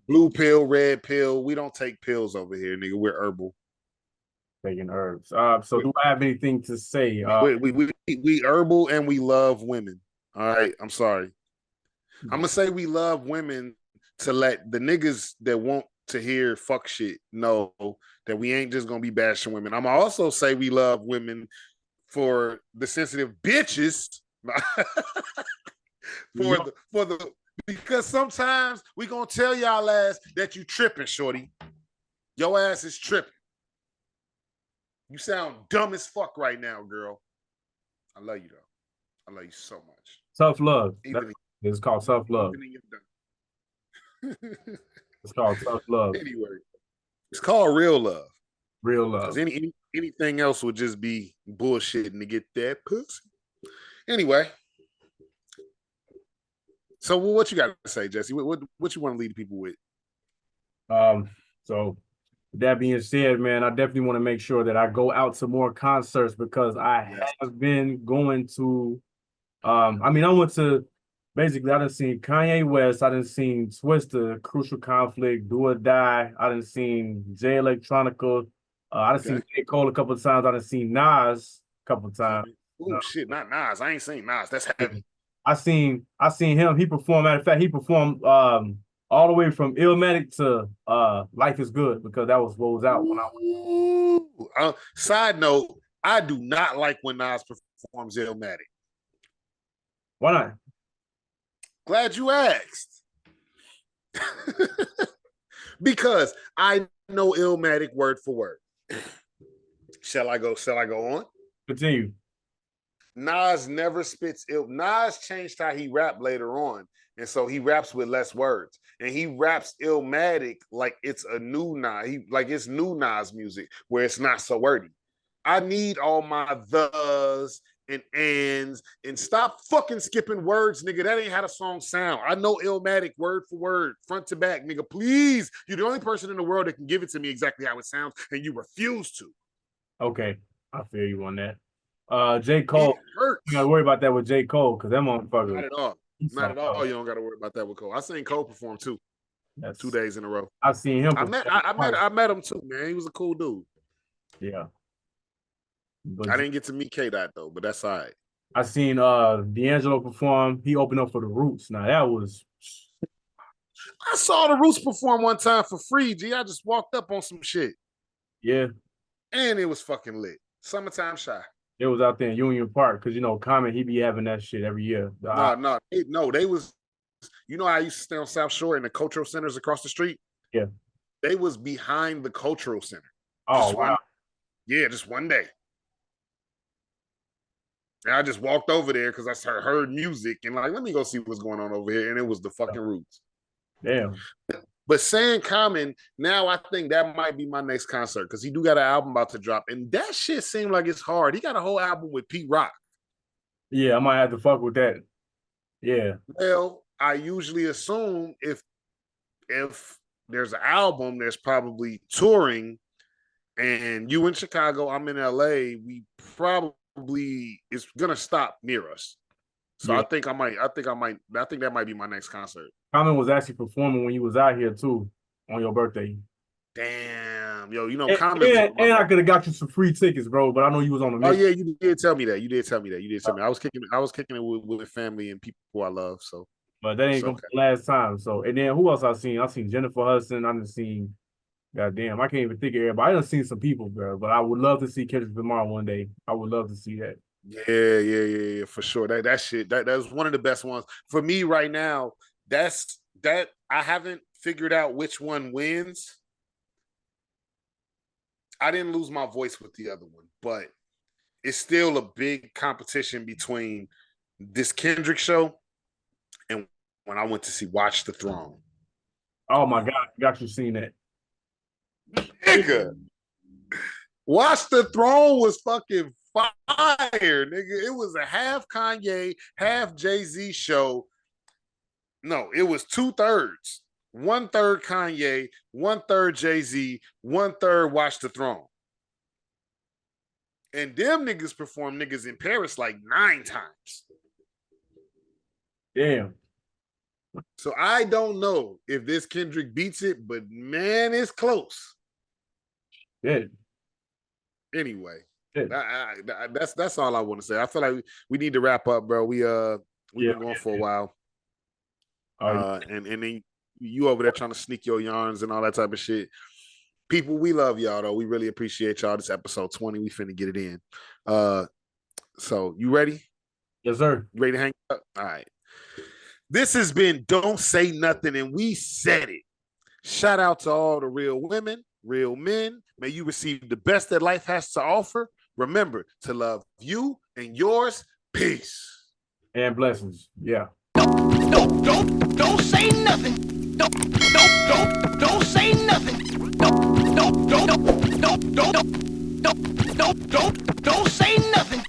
Blue pill, red pill. We don't take pills over here, nigga. We're herbal. Taking herbs. So do I have anything to say? We herbal and we love women. All right. I'm sorry. I'm gonna say we love women to let the niggas that want to hear fuck shit know that we ain't just gonna be bashing women. I'm gonna also say we love women for the sensitive bitches. Because sometimes we gonna tell y'all ass that you tripping, shorty. Your ass is tripping. You sound dumb as fuck right now, girl. I love you though. I love you so much. Self-love. It's called self-love. It's called self-love. Anyway, it's called real love. Real love. Anything else would just be bullshitting to get that pussy. Anyway. So what you got to say, Jesse? What you want to lead people with? So that being said, man, I definitely want to make sure that I go out to more concerts because I have been going to I went to basically I done seen Kanye West, I done seen Twista, Crucial Conflict, Do or Die, I done seen Jay Electronica, I done seen J. Cole a couple of times, I done seen Nas a couple of times. Oh shit, not Nas. I ain't seen Nas. That's heavy. I seen him. He performed. Matter of fact, he performed all the way from Illmatic to Life is Good because that was what was out when I went. Side note, I do not like when Nas performs Illmatic. Why not? Glad you asked. Because I know Illmatic word for word. Shall I go on? Continue. Nas never spits ill. Nas changed how he rapped later on, And so he raps with less words. And he raps Illmatic like it's a new Nas, like it's new Nas music where it's not so wordy. I need all my thes and ands and stop fucking skipping words, nigga. That ain't how the song sound. I know Illmatic word for word, front to back, nigga. Please, you're the only person in the world that can give it to me exactly how it sounds, and you refuse to. Okay, I feel you on that. J. Cole, you gotta worry about that with J. Cole because that motherfucker. Not at all. Not at all. You don't gotta worry about that with Cole. I seen Cole perform too. That's 2 days in a row. I seen him. I met him too, man. He was a cool dude. Yeah. But I didn't get to meet K-Dot though, but that's all right. I seen D'Angelo perform. He opened up for the Roots. Now that was. I saw the Roots perform one time for free. G, I just walked up on some shit. Yeah. And it was fucking lit. Summertime Shy. It was out there in Union Park because Common he be having that shit every year. No, they was. I used to stay on South Shore in the cultural centers across the street. Yeah. They was behind the cultural center. Oh wow. Just one day. And I just walked over there because I heard music and like, let me go see what's going on over here. And it was the fucking Roots. Damn. But saying Common, now I think that might be my next concert because he do got an album about to drop. And that shit seemed like it's hard. He got a whole album with Pete Rock. Yeah, I might have to fuck with that. Yeah. Well, I usually assume if there's an album, there's probably touring, and you in Chicago, I'm in LA, we probably it's gonna stop near us. So yeah. I think that might be my next concert. Common was actually performing when you was out here too on your birthday. Damn, yo, Common. And I could have got you some free tickets, bro. But I know you was on the mission. Oh yeah, you did tell me that. I was kicking it with family and people who I love. So, but that ain't gonna be the last time. So, and then who else I seen? I seen Jennifer Hudson. I done seen. Goddamn, I can't even think of everybody. I done seen some people, bro. But I would love to see Kendrick Lamar one day. I would love to see that. Yeah, for sure. That shit, that was one of the best ones for me right now. That's that. I haven't figured out which one wins. I didn't lose my voice with the other one, but it's still a big competition between this Kendrick show and when I went to see Watch the Throne. Oh my God, got you seen that. Nigga, Watch the Throne was fucking fire, nigga. It was a half Kanye, half Jay-Z show. No, it was 2/3. 1/3 Kanye, 1/3 Jay-Z, 1/3 Watch the Throne. And them niggas perform niggas in Paris like 9 times. Damn. So I don't know if this Kendrick beats it, but man, it's close. Good. Anyway, that's all I want to say. I feel like we need to wrap up, bro. We've been going for a while. And then you over there trying to sneak your yarns and all that type of shit. People, we love y'all though. We really appreciate y'all. This episode 20. We finna get it in. So you ready? Yes, sir. You ready to hang up? All right. This has been Don't Say Nothing, and we said it. Shout out to all the real women, real men. May you receive the best that life has to offer. Remember to love you and yours. Peace. And blessings. Yeah. Don't say nothing. Don't say nothing. Don't say nothing.